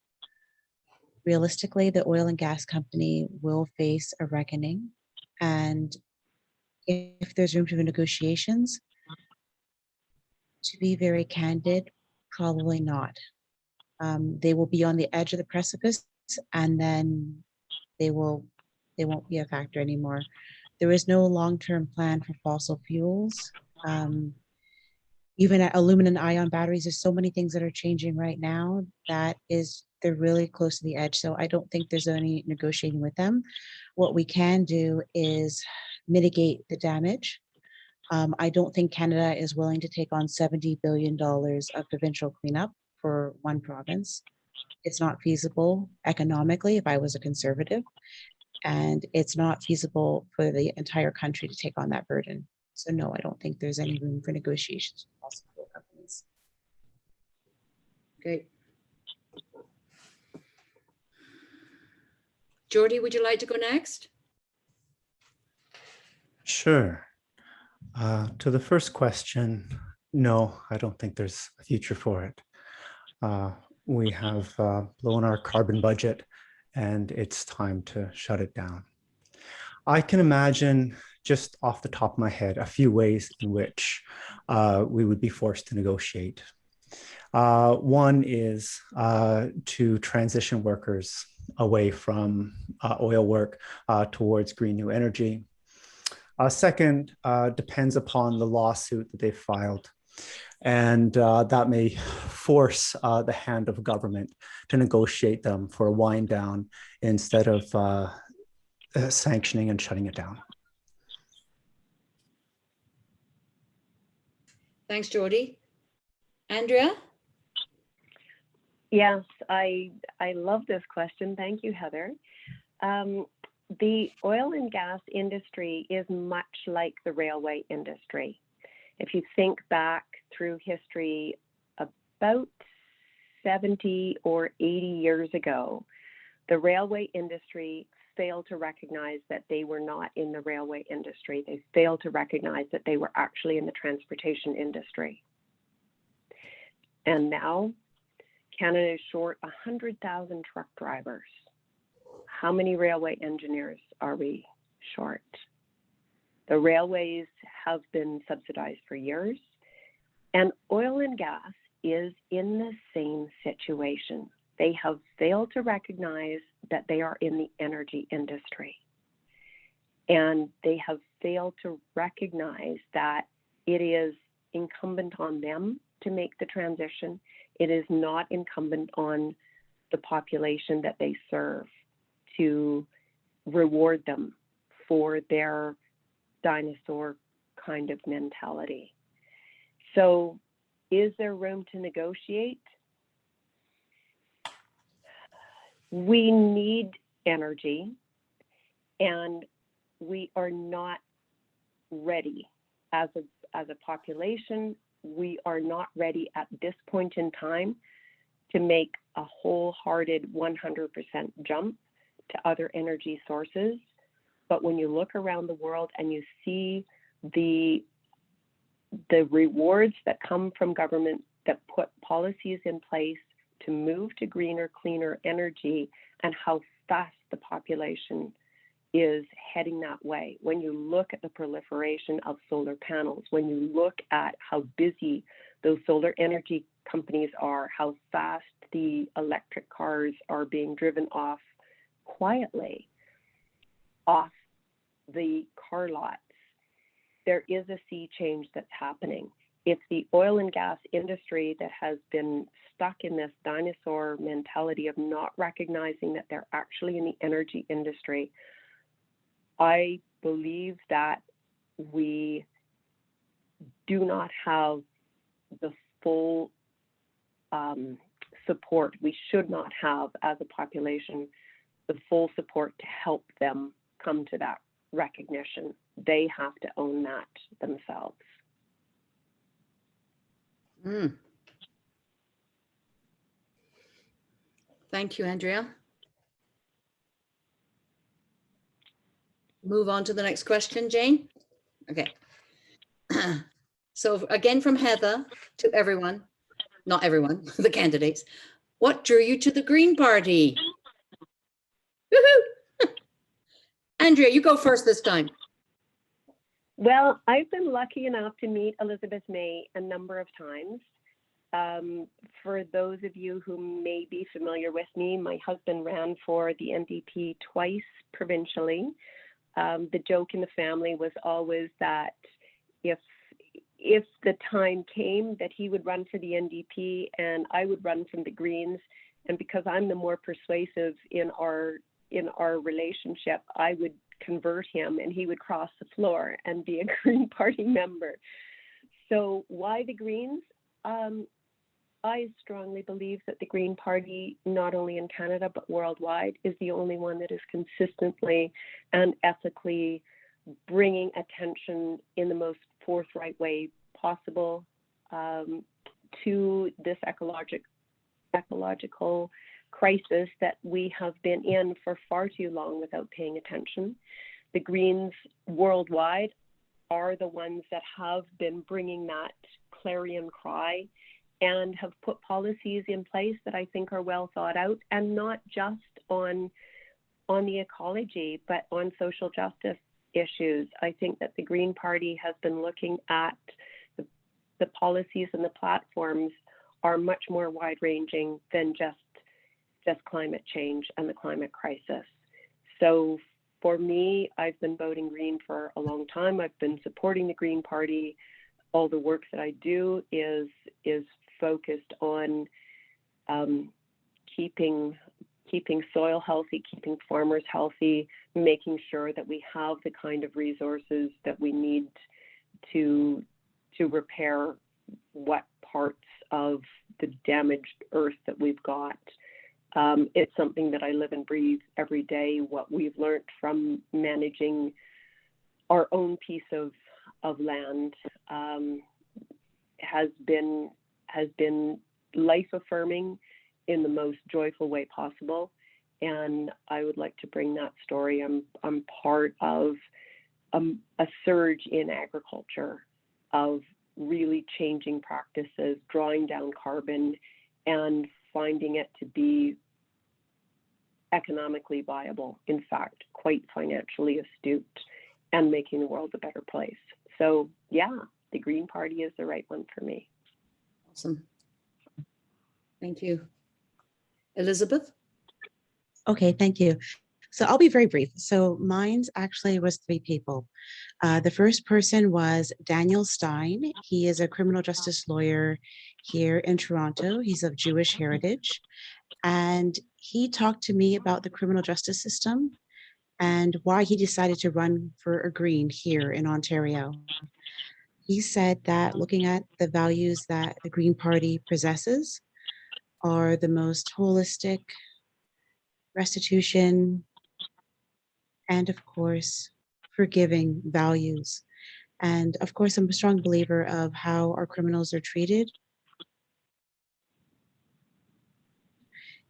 Realistically, the oil and gas company will face a reckoning, and if there's room for negotiations, to be very candid, probably not. They will be on the edge of the precipice, and then they won't be a factor anymore. There is no long-term plan for fossil fuels. Even at aluminum ion batteries, there's so many things that are changing right now that they're really close to the edge. So I don't think there's any negotiating with them. What we can do is mitigate the damage. I don't think Canada is willing to take on $70 billion of provincial cleanup for one province. It's not feasible economically if I was a conservative, and it's not feasible for the entire country to take on that burden. So no, I don't think there's any room for negotiations with fossil fuel companies. Great. Geordie, would you like to go next? Sure. To the first question, no, I don't think there's a future for it. We have blown our carbon budget, and it's time to shut it down. I can imagine, just off the top of my head, a few ways in which we would be forced to negotiate. One is to transition workers away from oil work towards green new energy. Second depends upon the lawsuit that they filed. And that may force the hand of government to negotiate them for a wind down instead of sanctioning and shutting it down. Thanks, Geordie. Andrea? Yes, I love this question. Thank you, Heather. The oil and gas industry is much like the railway industry. If you think back through history, about 70 or 80 years ago, the railway industry failed to recognize that they were not in the railway industry. They failed to recognize that they were actually in the transportation industry. And now, Canada is short 100,000 truck drivers. How many railway engineers are we short? The railways have been subsidized for years, and oil and gas is in the same situation. They have failed to recognize that they are in the energy industry. And they have failed to recognize that it is incumbent on them to make the transition. It is not incumbent on the population that they serve to reward them for their dinosaur kind of mentality. So is there room to negotiate? We need energy, and we are not ready as a population. We are not ready at this point in time to make a wholehearted 100% jump to other energy sources. But when you look around the world and you see the rewards that come from government that put policies in place to move to greener, cleaner energy, and how fast the population is heading that way. When you look at the proliferation of solar panels, when you look at how busy those solar energy companies are, how fast the electric cars are being driven off quietly off the car lots, there is a sea change that's happening. It's the oil and gas industry that has been stuck in this dinosaur mentality of not recognizing that they're actually in the energy industry. I believe that we do not have the full support. We should not have, as a population, the full support to help them come to that recognition. They have to own that themselves. Thank you, Andrea. Move on to the next question, Jane. Okay. So again, from Heather to everyone, not everyone, the candidates. What drew you to the Green Party? Woohoo! Andrea, you go first this time. Well, I've been lucky enough to meet Elizabeth May a number of times. For those of you who may be familiar with me, my husband ran for the NDP twice provincially. The joke in the family was always that if the time came that he would run for the NDP and I would run from the Greens, and because I'm the more persuasive in our relationship, I would convert him and he would cross the floor and be a Green Party member. So why the Greens? I strongly believe that the Green Party, not only in Canada but worldwide, is the only one that is consistently and ethically bringing attention in the most forthright way possible to this ecological crisis that we have been in for far too long without paying attention. The Greens worldwide are the ones that have been bringing that clarion cry and have put policies in place that I think are well thought out, and not just on the ecology, but on social justice issues. I think that the Green Party has been looking at the policies and the platforms are much more wide-ranging than just climate change and the climate crisis. So for me, I've been voting Green for a long time. I've been supporting the Green Party. All the work that I do is focused on keeping soil healthy, keeping farmers healthy, making sure that we have the kind of resources that we need to repair what parts of the damaged earth that we've got. It's something that I live and breathe every day. What we've learned from managing our own piece of land has been life affirming in the most joyful way possible. And I would like to bring that story. I'm part of a surge in agriculture of really changing practices, drawing down carbon, and finding it to be economically viable, in fact, quite financially astute, and making the world a better place. So yeah, the Green Party is the right one for me. Awesome. Thank you. Elizabeth? Okay, thank you. So I'll be very brief. So mine's actually was 3 people. The first person was Daniel Stein. He is a criminal justice lawyer here in Toronto. He's of Jewish heritage. And he talked to me about the criminal justice system and why he decided to run for a Green here in Ontario. He said that looking at the values that the Green Party possesses are the most holistic, restitution, and of course, forgiving values. And of course, I'm a strong believer of how our criminals are treated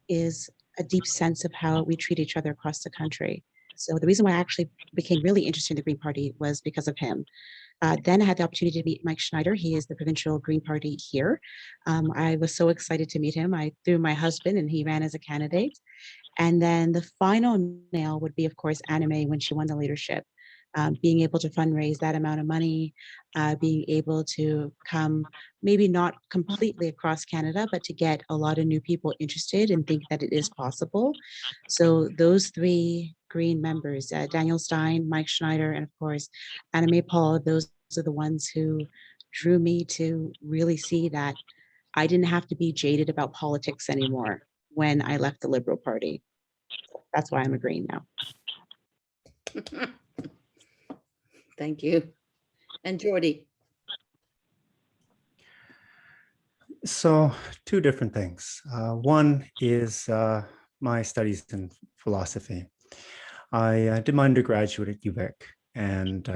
is a deep sense of how we treat each other across the country. So the reason why I actually became really interested in the Green Party was because of him. Then I had the opportunity to meet Mike Schneider. He is the provincial Green Party here. I was so excited to meet him. I threw my husband and he ran as a candidate. And then the final nail would be, of course, Anna May when she won the leadership. Being able to fundraise that amount of money, being able to come, maybe not completely across Canada, but to get a lot of new people interested and think that it is possible. So those 3 Green members, Daniel Stein, Mike Schneider, and of course, Anna May Paul, those are the ones who drew me to really see that I didn't have to be jaded about politics anymore when I left the Liberal Party. That's why I'm a Green now. Thank you. And Geordie? So 2 different things. One is my studies in philosophy. I did my undergraduate at UVic, and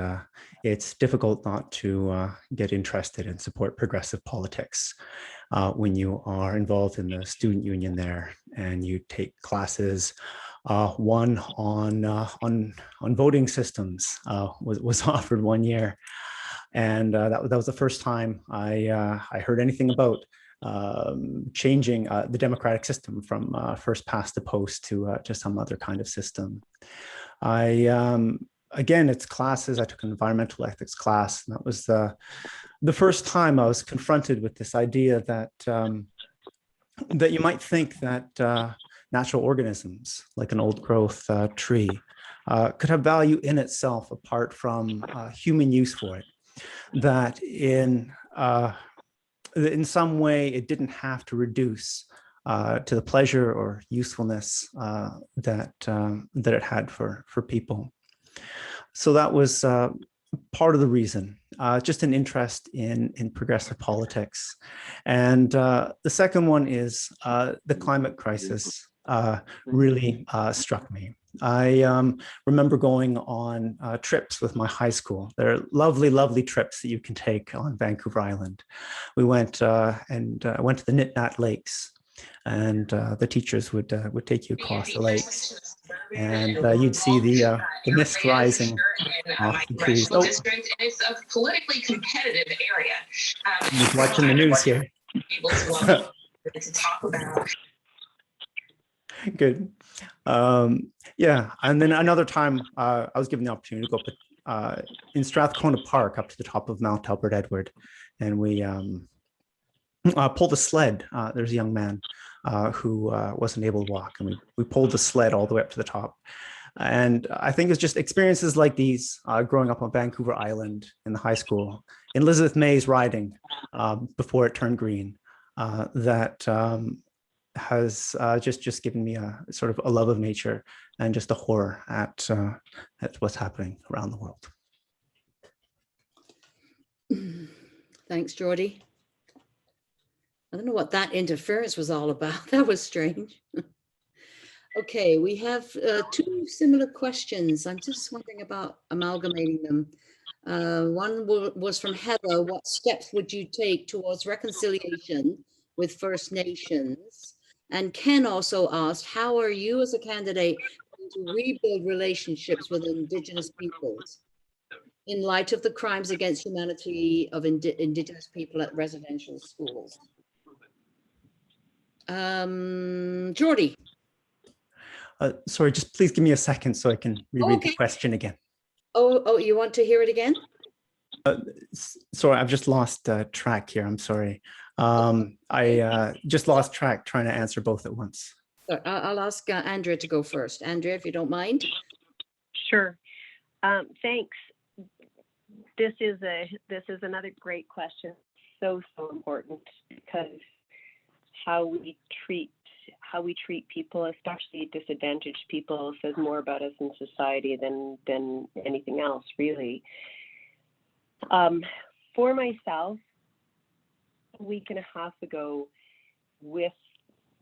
it's difficult not to get interested and support progressive politics when you are involved in the student union there and you take classes. One on voting systems was offered one year, and that was the first time I heard anything about changing the democratic system from first past the post to some other kind of system. Again, it's classes. I took an environmental ethics class, and that was the first time I was confronted with this idea that that you might think that natural organisms, like an old growth tree, could have value in itself apart from human use for it. That in some way it didn't have to reduce to the pleasure or usefulness that it had for people. So that was part of the reason, just an interest in progressive politics. And the second one is the climate crisis really struck me. I remember going on trips with my high school. They're lovely, lovely trips that you can take on Vancouver Island. We went and went to the Nitnat Lakes, and the teachers would take you across the lakes, and you'd see the mist rising off the trees. Oh, it's a politically competitive area. I'm watching the news here. To talk about. Good. Yeah, and then another time I was given the opportunity to go up in Strathcona Park up to the top of Mount Albert Edward, and we pulled a sled. There's a young man who wasn't able to walk, and we pulled the sled all the way up to the top. And I think it's just experiences like these, growing up on Vancouver Island in the high school, in Elizabeth May's riding before it turned green, that has just given me a sort of a love of nature and just a horror at what's happening around the world. Thanks, Geordie. I don't know what that interference was all about. That was strange. Okay, we have two similar questions. I'm just wondering about amalgamating them. One was from Heather. What steps would you take towards reconciliation with First Nations? And Ken also asked, how are you as a candidate going to rebuild relationships with Indigenous peoples in light of the crimes against humanity of Indigenous people at residential schools? Geordie. Sorry, just please give me a second so I can reread the question again. Oh, you want to hear it again? Sorry, I've just lost track here. I'm sorry. I just lost track trying to answer both at once. I'll ask Andrea to go first. Andrea, if you don't mind. Sure. Thanks. This is another great question. So important, because how we treat people, especially disadvantaged people, says more about us in society than anything else, really. For myself, a week and a half ago, with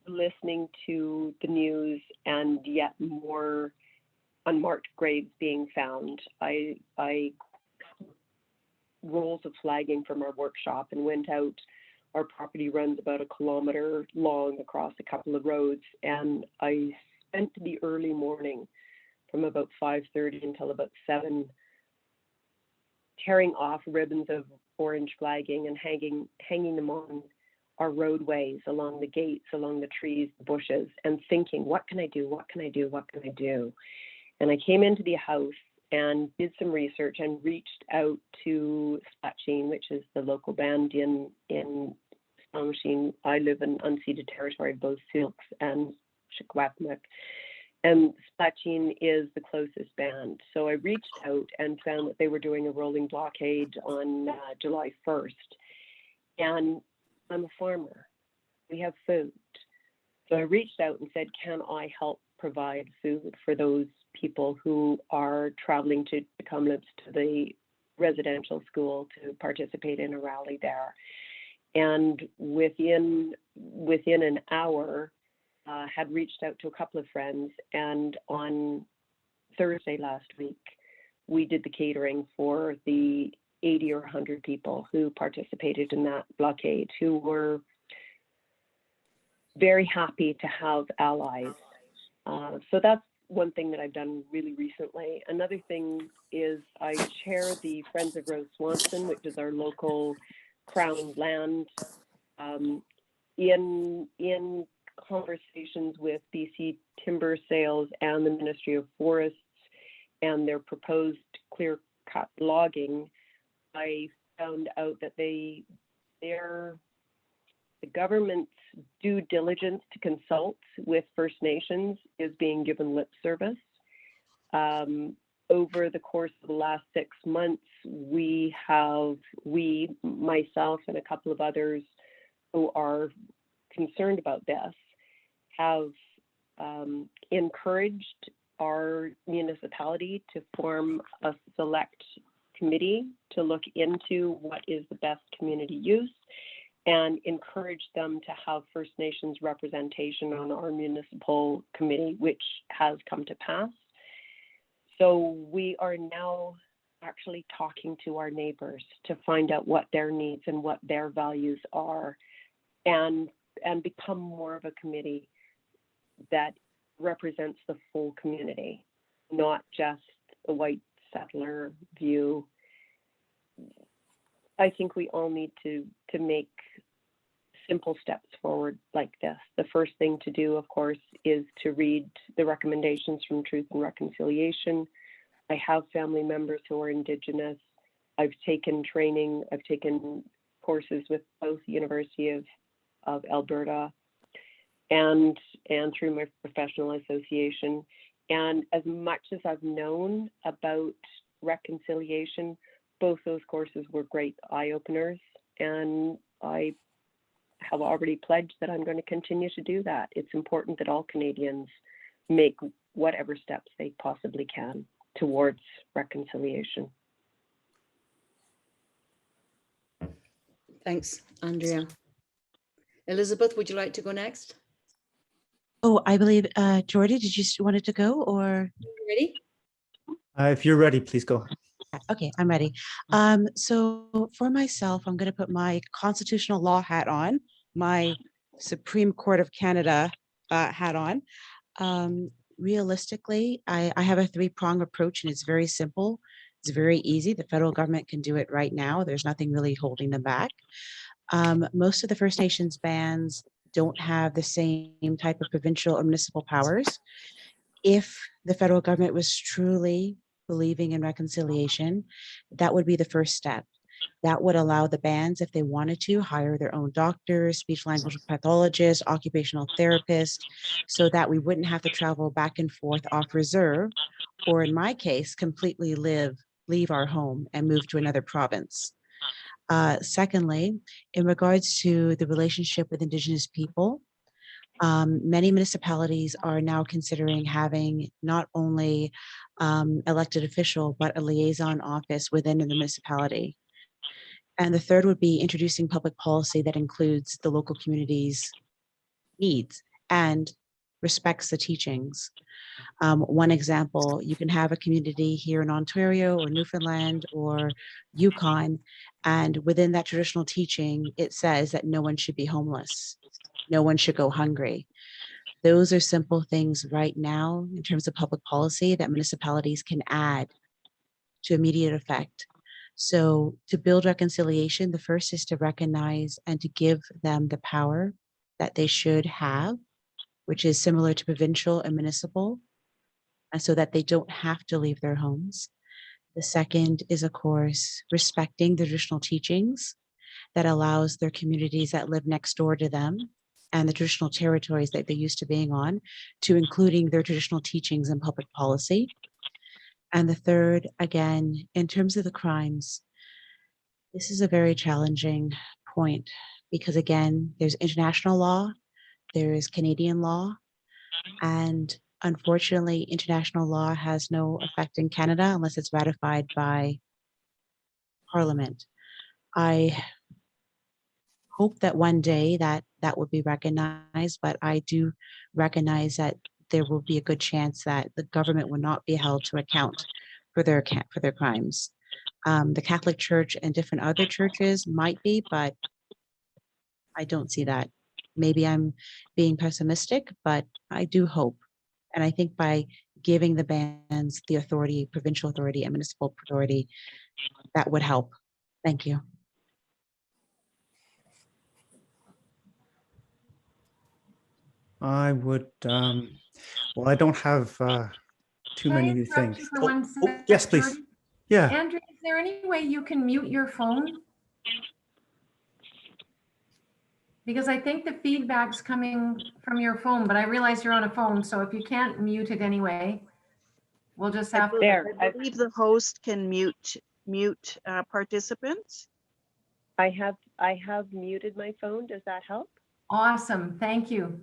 listening to the news and yet more unmarked graves being found, I rolls of flagging from our workshop and went out. Our property runs about 1 kilometer long across a couple of roads, and I spent the early morning from about 5:30 until about 7 tearing off ribbons of orange flagging and hanging them on our roadways, along the gates, along the trees, the bushes, and thinking, what can I do? What can I do? What can I do? And I came into the house and did some research and reached out to Splatcheen, which is the local band in Squamish. I live in unceded territory, both Syilx and Shuswap, and Splatcheen is the closest band. So I reached out and found that they were doing a rolling blockade on July 1st. And I'm a farmer. We have food. So I reached out and said, can I help provide food for those people who are traveling to Kamloops to the residential school to participate in a rally there? And within an hour, had reached out to a couple of friends, and on Thursday last week, we did the catering for the 80 or 100 people who participated in that blockade, who were very happy to have allies. So that's one thing that I've done really recently. Another thing is I chair the Friends of Rose Swanson, which is our local Crown land. In conversations with BC Timber Sales and the Ministry of Forests and their proposed clear-cut logging, I found out that the government's due diligence to consult with First Nations is being given lip service. Over the course of the last 6 months, myself and a couple of others who are concerned about this, have encouraged our municipality to form a select committee to look into what is the best community use, and encourage them to have First Nations representation on our municipal committee, which has come to pass. So we are now actually talking to our neighbors to find out what their needs and what their values are, and become more of a committee that represents the full community, not just the white settler view. I think we all need to make simple steps forward like this. The first thing to do, of course, is to read the recommendations from Truth and Reconciliation. I have family members who are Indigenous. I've taken training, I've taken courses with both University of Alberta and through my professional association. And as much as I've known about reconciliation, both those courses were great eye-openers, and I have already pledged that I'm going to continue to do that. It's important that all Canadians make whatever steps they possibly can towards reconciliation. Thanks, Andrea. Elizabeth, would you like to go next? Oh, I believe, Geordie, did you wanted to go or? Ready? If you're ready, please go. Okay, I'm ready. So for myself, I'm going to put my constitutional law hat on, my Supreme Court of Canada hat on. Realistically, I have a three-prong approach, and it's very simple. It's very easy. The federal government can do it right now. There's nothing really holding them back. Most of the First Nations bands don't have the same type of provincial or municipal powers. If the federal government was truly believing in reconciliation, that would be the first step. That would allow the bands, if they wanted to, hire their own doctors, speech language pathologists, occupational therapists, so that we wouldn't have to travel back and forth off reserve, or in my case, completely leave our home and move to another province. Secondly, in regards to the relationship with Indigenous people, many municipalities are now considering having not only elected official, but a liaison office within the municipality. And the third would be introducing public policy that includes the local community's needs and respects the teachings. One example, you can have a community here in Ontario or Newfoundland or Yukon, and within that traditional teaching, it says that no one should be homeless. No one should go hungry. Those are simple things right now in terms of public policy that municipalities can add to immediate effect. So to build reconciliation, the first is to recognize and to give them the power that they should have, which is similar to provincial and municipal, and so that they don't have to leave their homes. The second is, of course, respecting the traditional teachings that allows their communities that live next door to them and the traditional territories that they're used to being on, to including their traditional teachings and public policy. And the third, again, in terms of the crimes, this is a very challenging point because, again, there's international law, there is Canadian law, and unfortunately, international law has no effect in Canada unless it's ratified by Parliament. I hope that one day that would be recognized, but I do recognize that there will be a good chance that the government will not be held to account for their crimes. The Catholic Church and different other churches might be, but I don't see that. Maybe I'm being pessimistic, but I do hope. And I think by giving the bands the authority, provincial authority and municipal authority, that would help. Thank you. I would, well, I don't have too Can I many new interrupt things. you for one sec, Yes, please. Geordie? Yeah. Andrea, is there any way you can mute your phone? Because I think the feedback's coming from your phone, but I realize you're on a phone, so if you can't mute it anyway, we'll just have to. There, I believe the host can mute participants. I have muted my phone. Does that help? Awesome, thank you.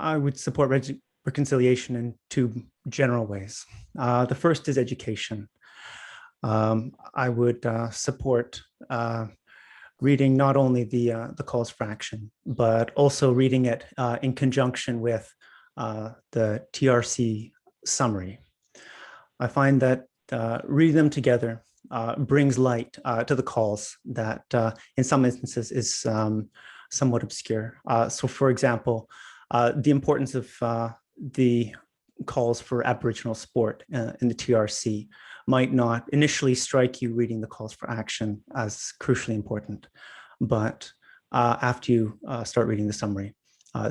I would support reconciliation in two general ways. The first is education. I would support reading not only the calls for action, but also reading it in conjunction with the TRC summary. I find that reading them together brings light to the calls that in some instances is somewhat obscure. So for example, the importance of the calls for Aboriginal sport in the TRC might not initially strike you reading the calls for action as crucially important, but after you start reading the summary,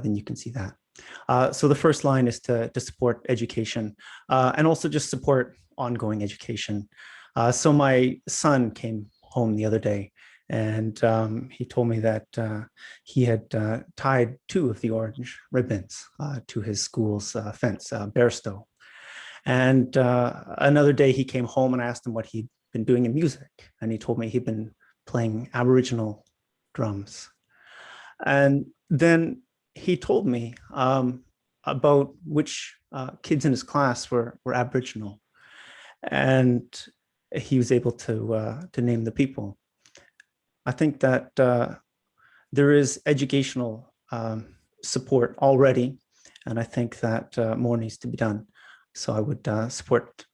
then you can see that. So the first line is to support education and also just support ongoing education. So my son came home the other day, and he told me that he had tied 2 of the orange ribbons to his school's fence, Bairstow. And another day he came home and I asked him what he'd been doing in music. And he told me he'd been playing Aboriginal drums. And then he told me about which kids in his class were Aboriginal. And he was able to name the people. I think that there is educational support already, and I think that more needs to be done. So I would support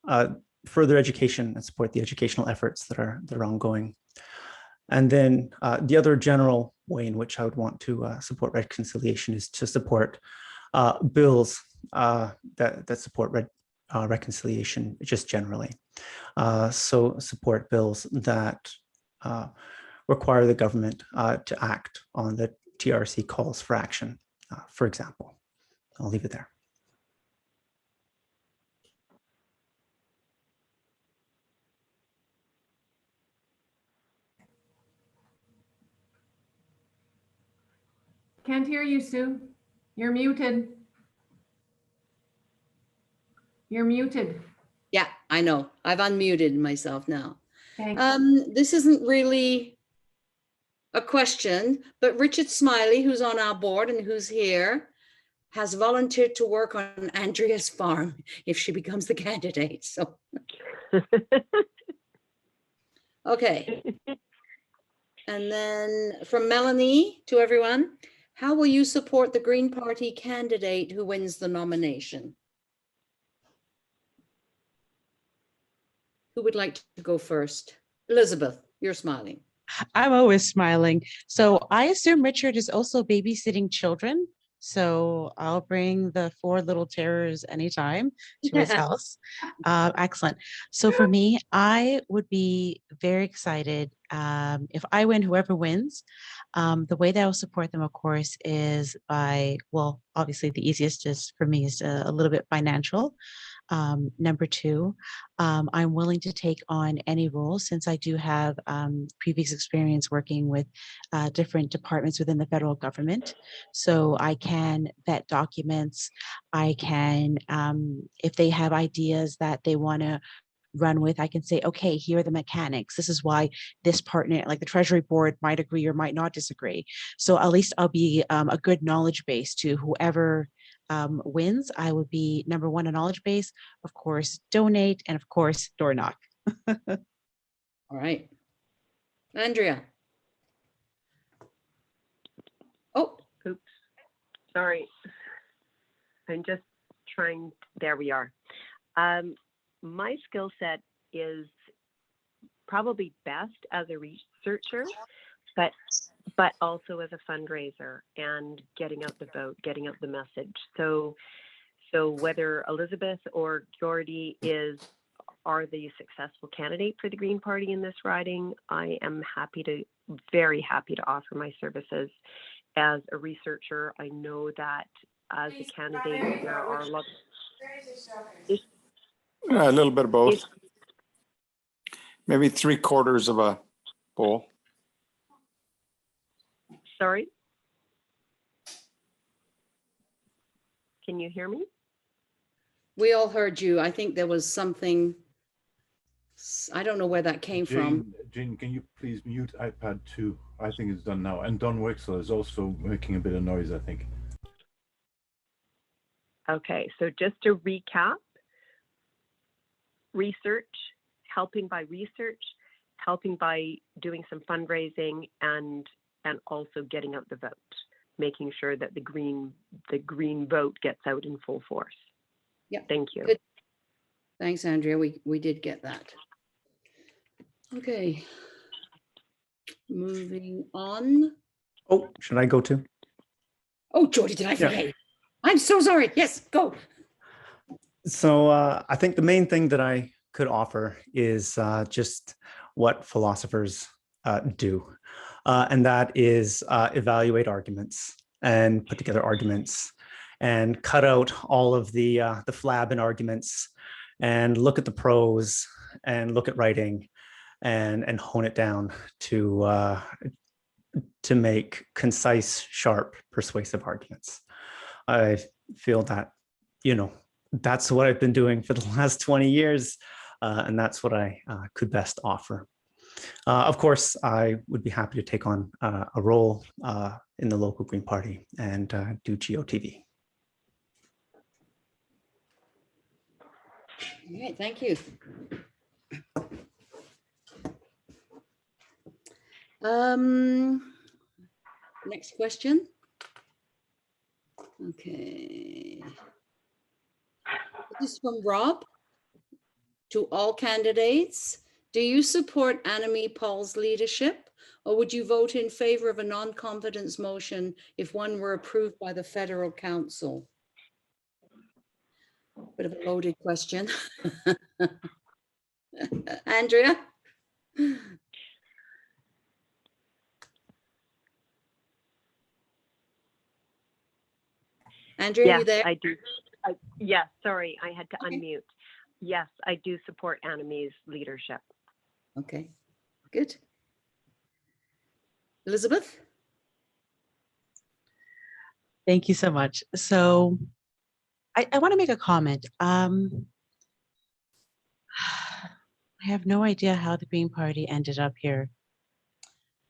further education and support the educational efforts that are ongoing. And then the other general way in which I would want to support reconciliation is to support bills that support reconciliation just generally. So support bills that require the government to act on the TRC calls for action, for example. I'll leave it there. Can't hear you, Sue. You're muted. You're muted. Yeah, I know. I've unmuted myself now. Thanks. This isn't really a question, but Richard Smiley, who's on our board and who's here, has volunteered to work on Andrea's farm if she becomes the candidate. So, okay. And then from Melanie to everyone, how will you support the Green Party candidate who wins the nomination? Who would like to go first? Elizabeth, you're smiling. I'm always smiling. So I assume Richard is also babysitting children. So I'll bring the 4 little terrors anytime to his house. Excellent. So for me, I would be very excited if I win, whoever wins. The way that I'll support them, of course, is by, well, obviously the easiest is for me is a little bit financial. Number 2, I'm willing to take on any role since I do have previous experience working with different departments within the federal government. So I can vet documents. I can, if they have ideas that they want to run with, I can say, okay, here are the mechanics. This is why this partner, like the Treasury Board, might agree or might not disagree. So at least I'll be a good knowledge base to whoever wins. I would be number 1, a knowledge base, of course, donate, and of course, door knock. All right. Andrea. Oh, oops. Sorry. I'm just trying. There we are. My skill set is probably best as a researcher, but also as a fundraiser and getting out the vote, getting out the message. So whether Elizabeth or Geordie are the successful candidate for the Green Party in this riding, I am very happy to offer my services as a researcher. I know that as a candidate, there are a lot of a little bit of both. Maybe 3/4 of a bowl. Sorry? Can you hear me? we all heard you. I think there was something, I don't know where that came from. Jane, can you please mute iPad 2? I think it's done now. And Don Wexler is also making a bit of noise, I think. Okay, so just to recap, research, helping by doing some fundraising, and also getting out the vote, making sure that the green vote gets out in full force. Yeah. Thank you. Good. Thanks, Andrea. We did get that. Okay. Moving on. Oh, should I go too? Oh, Geordie, did I forget? Yeah. I'm so sorry. Yes, go. So I think the main thing that I could offer is just what philosophers do. And that is evaluate arguments and put together arguments and cut out all of the flab in arguments and look at the pros and look at writing and hone it down to make concise, sharp, persuasive arguments. I feel that, that's what I've been doing for the last 20 years, and that's what I could best offer. Of course, I would be happy to take on a role in the local Green Party and do GOTV. All right, thank you. Next question. Okay. This is from Rob. To all candidates, do you support Annemie Paul's leadership, or would you vote in favor of a non-confidence motion if one were approved by the Federal Council? Bit of a loaded question. Andrea? Andrea, Yes, you there? I do. Yes, sorry, I had to unmute. Yes, I do support Annemie's leadership. Okay, good. Elizabeth? Thank you so much. So I want to make a comment. I have no idea how the Green Party ended up here.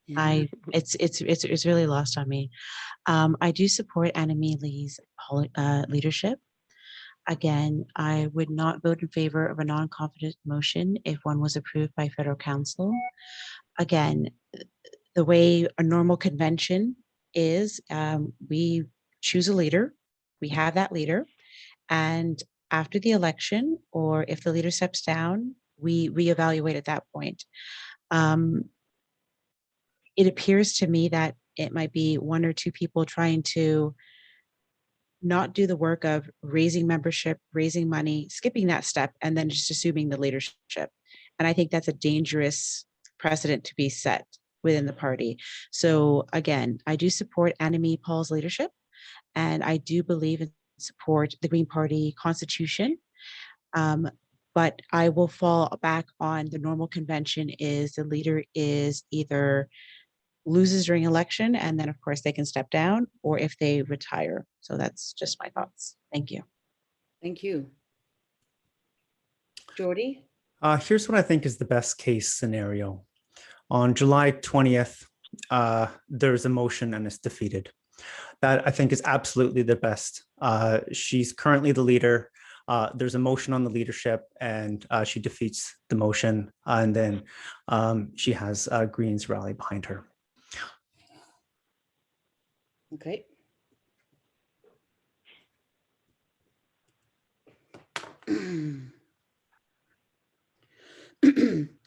Yeah. It's really lost on me. I do support Annemie Lee's leadership. Again, I would not vote in favor of a non-confidence motion if one was approved by Federal Council. Again, the way a normal convention is, we choose a leader, we have that leader, and after the election, or if the leader steps down, we reevaluate at that point. It appears to me that it might be one or two people trying to not do the work of raising membership, raising money, skipping that step, and then just assuming the leadership. And I think that's a dangerous precedent to be set within the party. So again, I do support Annemie Paul's leadership, and I do believe and support the Green Party constitution. But I will fall back on the normal convention is the leader is either loses during election, and then of course they can step down, or if they retire. So that's just my thoughts. Thank you. Thank you. Geordie? Here's what I think is the best case scenario. On July 20th, there's a motion and it's defeated. That I think is absolutely the best. She's currently the leader. There's a motion on the leadership and she defeats the motion, and then she has Greens rally behind her. Okay.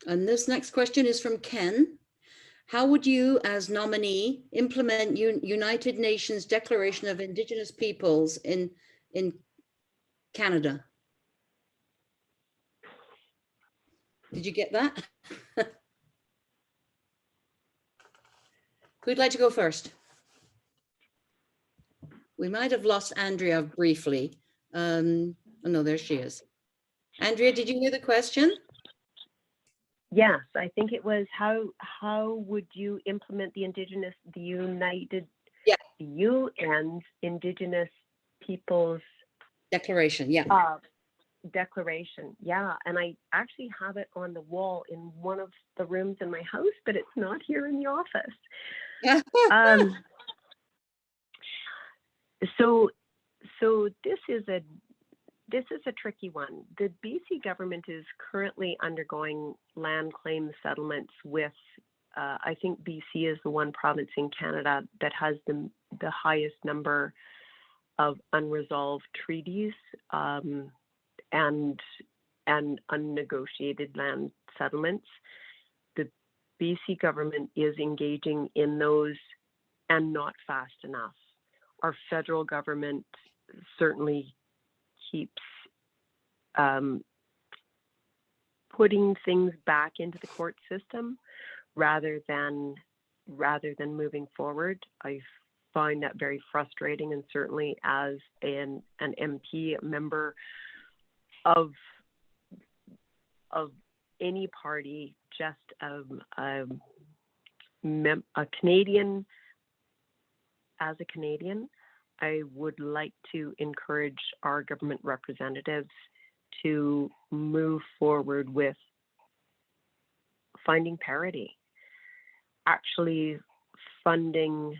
And this next question is from Ken. How would you, as nominee, implement United Nations Declaration of Indigenous Peoples in Canada? Did you get that? Who'd like to go first? We might have lost Andrea briefly. Oh no, there she is. Andrea, did you hear the question? Yes, I think it was how would you implement the UN's Indigenous Peoples Declaration, yeah. Declaration, yeah. And I actually have it on the wall in one of the rooms in my house, but it's not here in the office. So this is a tricky one. The BC government is currently undergoing land claim settlements with, I think BC is the one province in Canada that has the highest number of unresolved treaties and unnegotiated land settlements. The BC government is engaging in those and not fast enough. Our federal government certainly keeps putting things back into the court system rather than moving forward. I find that very frustrating, and certainly as an MP, a member of any party, just a Canadian, as a Canadian, I would like to encourage our government representatives to move forward with finding parity, actually funding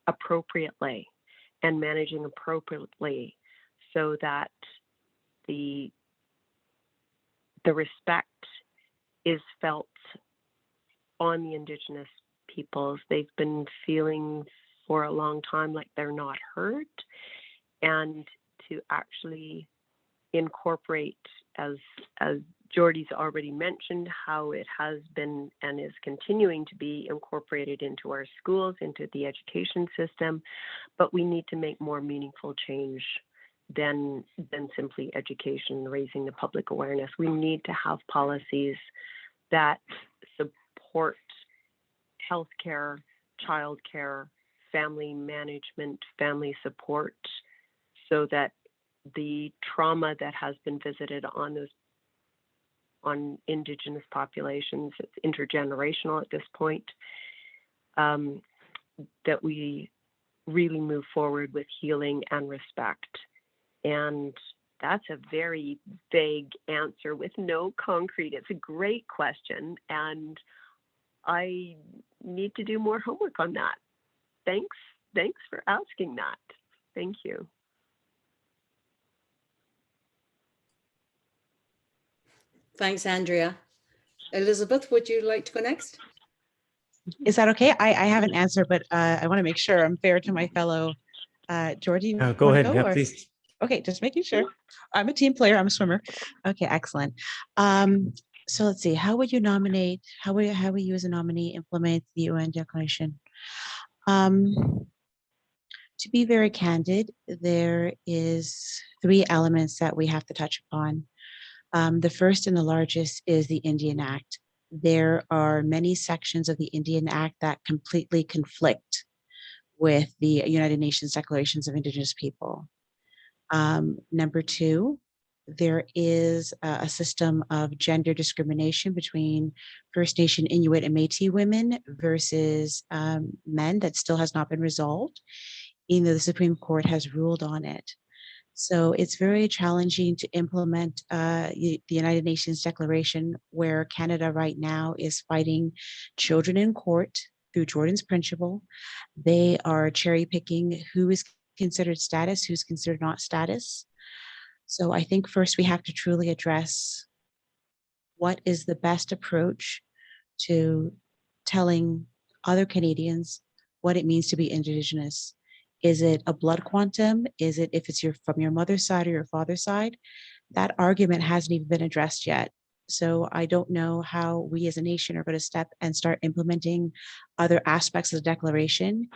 appropriately and managing appropriately, so that the respect is felt on the Indigenous peoples. They've been feeling for a long time like they're not heard, and to actually incorporate, as Geordie's already mentioned, how it has been and is continuing to be incorporated into our schools, into the education system, but we need to make more meaningful change than simply education, raising the public awareness. We need to have policies that support healthcare, childcare, family management, family support, so that the trauma that has been visited on Indigenous populations, it's intergenerational at this point, that we really move forward with healing and respect. And that's a very vague answer with no concrete. It's a great question, and I need to do more homework on that. Thanks for asking that. Thank you. Thanks, Andrea. Elizabeth, would you like to go next? Is that okay? I have an answer, but I want to make sure I'm fair to my fellow Geordie. Go wanna ahead. Yeah, or- please. Okay, just making sure. I'm a team player. I'm a swimmer. Okay, excellent. So let's see. How would you nominate? How would you as a nominee implement the UN Declaration? To be very candid, there is 3 elements that we have to touch upon. The first and the largest is the Indian Act. There are many sections of the Indian Act that completely conflict with the United Nations Declarations of Indigenous People. Number 2, there is a system of gender discrimination between First Nation, Inuit, and Métis women versus men that still has not been resolved, even though the Supreme Court has ruled on it. So it's very challenging to implement the United Nations Declaration, where Canada right now is fighting children in court through Jordan's Principle. They are cherry picking who is considered status, who's considered not status. So I think first we have to truly address what is the best approach to telling other Canadians what it means to be Indigenous. Is it a blood quantum? Is it if it's from your mother's side or your father's side? That argument hasn't even been addressed yet. So I don't know how we as a nation are going to step and start implementing other aspects of the declaration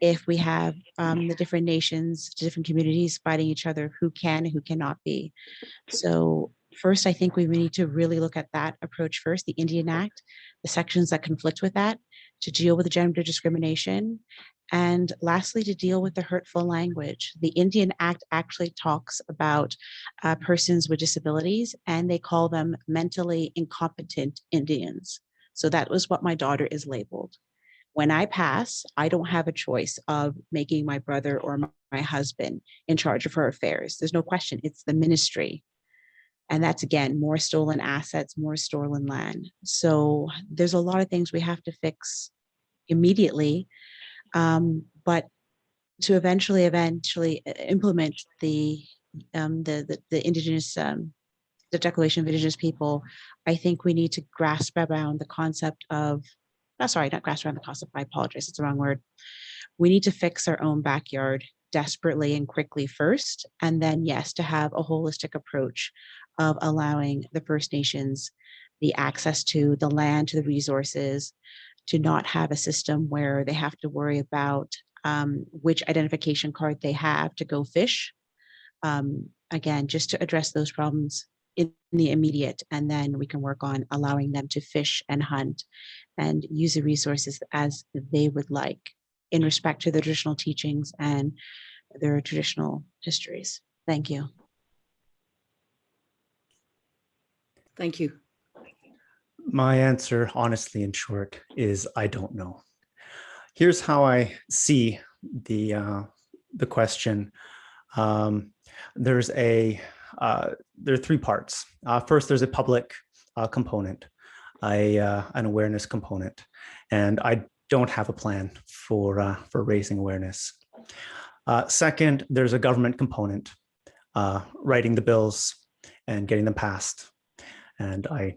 if we have the different nations, different communities fighting each other, who can and who cannot be. So first, I think we need to really look at that approach first, the Indian Act, the sections that conflict with that, to deal with the gender discrimination. And lastly, to deal with the hurtful language. The Indian Act actually talks about persons with disabilities, and they call them mentally incompetent Indians. So that was what my daughter is labeled. When I pass, I don't have a choice of making my brother or my husband in charge of her affairs. There's no question, it's the ministry. And that's, again, more stolen assets, more stolen land. So there's a lot of things we have to fix immediately. But to eventually implement the Indigenous, the Declaration of Indigenous People, I think we need to grasp around the concept of, not grasp around the concept, I apologize, it's the wrong word. We need to fix our own backyard desperately and quickly first, and then yes, to have a holistic approach of allowing the First Nations the access to the land, to the resources, to not have a system where they have to worry about which identification card they have to go fish. Again, just to address those problems in the immediate, and then we can work on allowing them to fish and hunt and use the resources as they would like in respect to their traditional teachings and their traditional histories. Thank you. Thank you. My answer, honestly, in short, is I don't know. Here's how I see the question. There are three parts. First, there's a public component, an awareness component, and I don't have a plan for raising awareness. Second, there's a government component, writing the bills and getting them passed, and I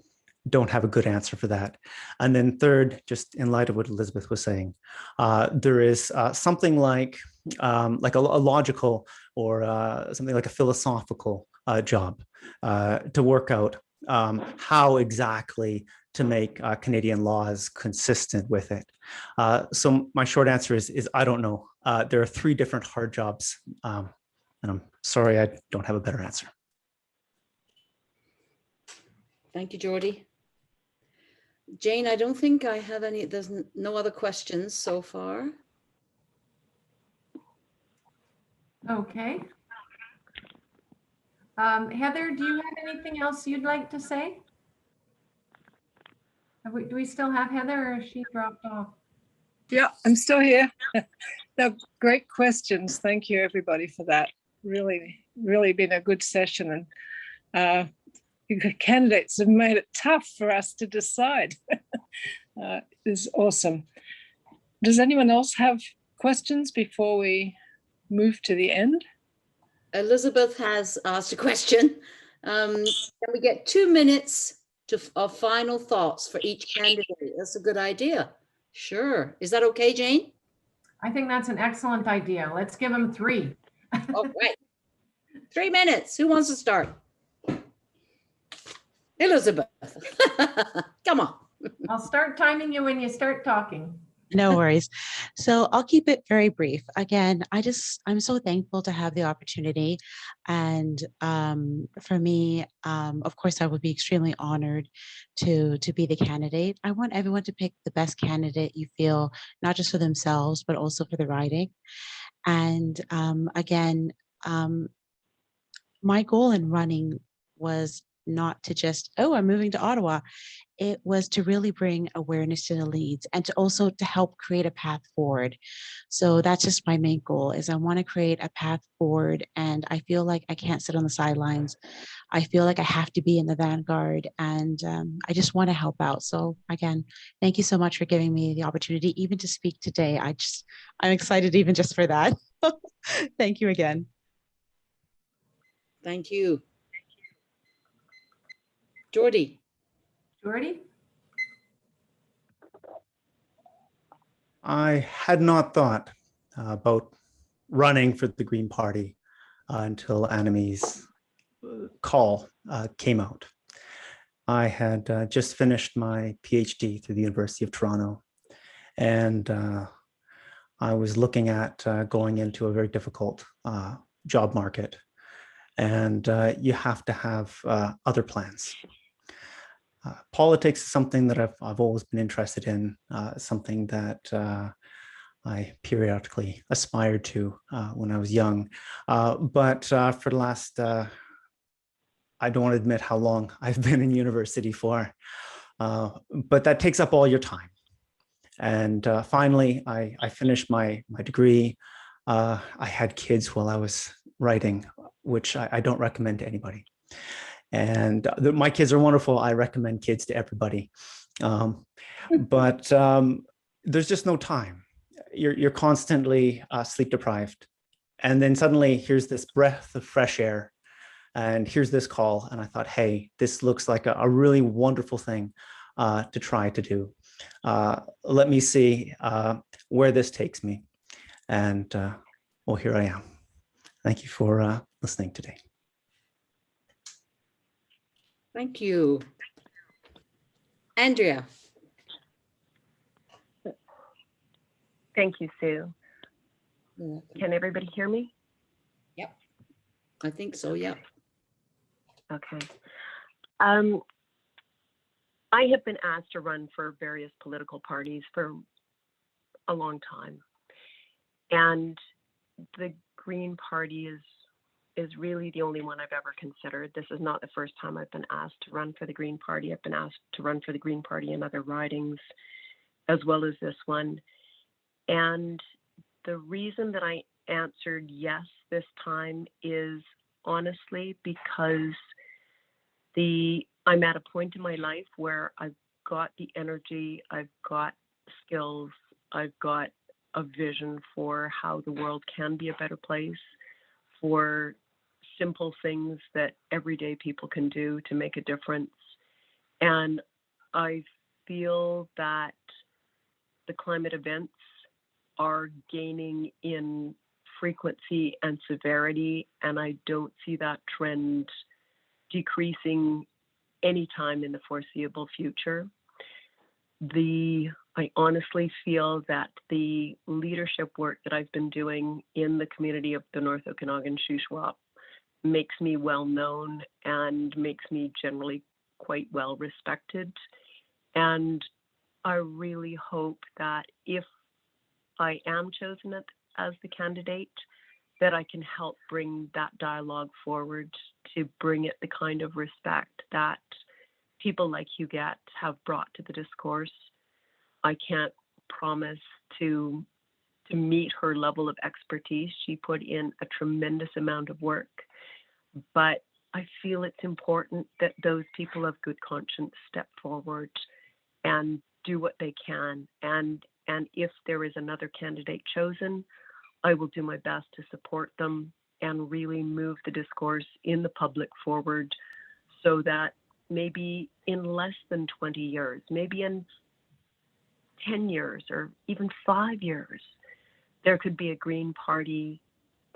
don't have a good answer for that. And then third, just in light of what Elizabeth was saying, there is something like a logical or something like a philosophical job to work out how exactly to make Canadian laws consistent with it. So my short answer is I don't know. There are three different hard jobs, and I'm sorry I don't have a better answer. Thank you, Geordie. Jane, I don't think I have any, there's no other questions so far. Okay. Heather, do you have anything else you'd like to say? Do we still have Heather, or has she dropped off? Yeah, I'm still here. No, great questions. Thank you, everybody, for that. Really been a good session, and the candidates have made it tough for us to decide. It's awesome. Does anyone else have questions before we move to the end? Elizabeth has asked a question. Can we get 2 minutes of final thoughts for each candidate? That's a good idea. Sure. Is that okay, Jane? I think that's an excellent idea. Let's give them 3. All right. 3 minutes. Who wants to start? Elizabeth. Come on. I'll start timing you when you start talking. No worries. So I'll keep it very brief. Again, I'm so thankful to have the opportunity. And for me, of course, I would be extremely honored to be the candidate. I want everyone to pick the best candidate you feel, not just for themselves, but also for the riding. And again, my goal in running was not to just, oh, I'm moving to Ottawa. It was to really bring awareness to the leads and to also to help create a path forward. So that's just my main goal, is I want to create a path forward, and I feel like I can't sit on the sidelines. I feel like I have to be in the vanguard, and I just want to help out. So again, thank you so much for giving me the opportunity even to speak today. I'm excited even just for that. Thank you again. Thank you. Geordie. Geordie? I had not thought about running for the Green Party until Annemie's call came out. I had just finished my PhD through the University of Toronto, and I was looking at going into a very difficult job market, and you have to have other plans. Politics is something that I've always been interested in, something that I periodically aspired to when I was young. But for the last, I don't want to admit how long I've been in university for, but that takes up all your time. And finally, I finished my degree. I had kids while I was writing, which I don't recommend to anybody. And my kids are wonderful. I recommend kids to everybody. But there's just no time. You're constantly sleep deprived. And then suddenly here's this breath of fresh air, and here's this call. And I thought, hey, this looks like a really wonderful thing to try to do. Let me see where this takes me. And well, here I am. Thank you for listening today. Thank you. Andrea. Thank you, Sue. Can everybody hear me? Yep. I think so, yeah. Okay. I have been asked to run for various political parties for a long time. And the Green Party is is really the only one I've ever considered. This is not the first time I've been asked to run for the Green Party. I've been asked to run for the Green Party in other ridings, as well as this one. And the reason that I answered yes this time is honestly because I'm at a point in my life where I've got the energy, I've got skills, I've got a vision for how the world can be a better place, for simple things that everyday people can do to make a difference. And I feel that the climate events are gaining in frequency and severity, and I don't see that trend decreasing anytime in the foreseeable future. I honestly feel that the leadership work that I've been doing in the community of the North Okanagan-Shuswap makes me well known and makes me generally quite well respected. And I really hope that if I am chosen as the candidate, that I can help bring that dialogue forward to bring it the kind of respect that people like Huguette have brought to the discourse. I can't promise to meet her level of expertise. She put in a tremendous amount of work, but I feel it's important that those people of good conscience step forward and do what they can. And if there is another candidate chosen, I will do my best to support them and really move the discourse in the public forward so that maybe in less than 20 years, maybe in 10 years or even 5 years, there could be a Green Party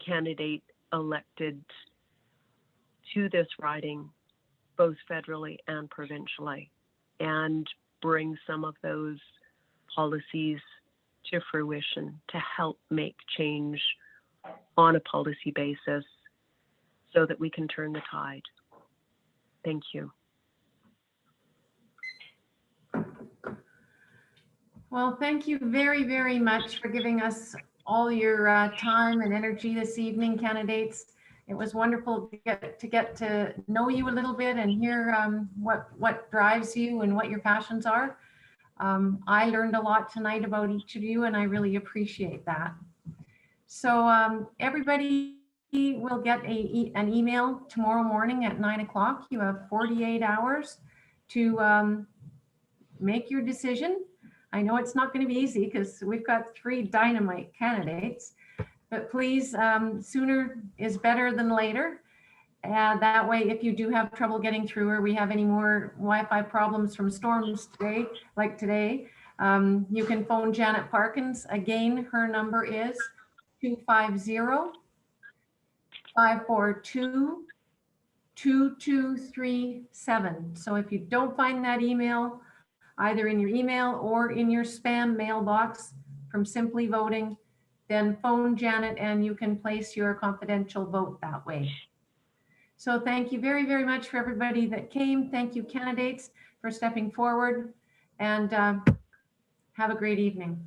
candidate elected to this riding, both federally and provincially, and bring some of those policies to fruition to help make change on a policy basis so that we can turn the tide. Thank you. Well, thank you very, very much for giving us all your time and energy this evening, candidates. It was wonderful to get to know you a little bit and hear what drives you and what your passions are. I learned a lot tonight about each of you, and I really appreciate that. So everybody will get an email tomorrow morning at 9 o'clock. You have 48 hours to make your decision. I know it's not going to be easy because we've got 3 dynamite candidates, but please, sooner is better than later. And that way, if you do have trouble getting through or we have any more Wi-Fi problems from storms today, like today, you can phone Janet Parkins. Again, her number is 250-542-2237. So if you don't find that email, either in your email or in your spam mailbox from Simply Voting, then phone Janet and you can place your confidential vote that way. So thank you very, very much for everybody that came. Thank you, candidates, for stepping forward, and have a great evening.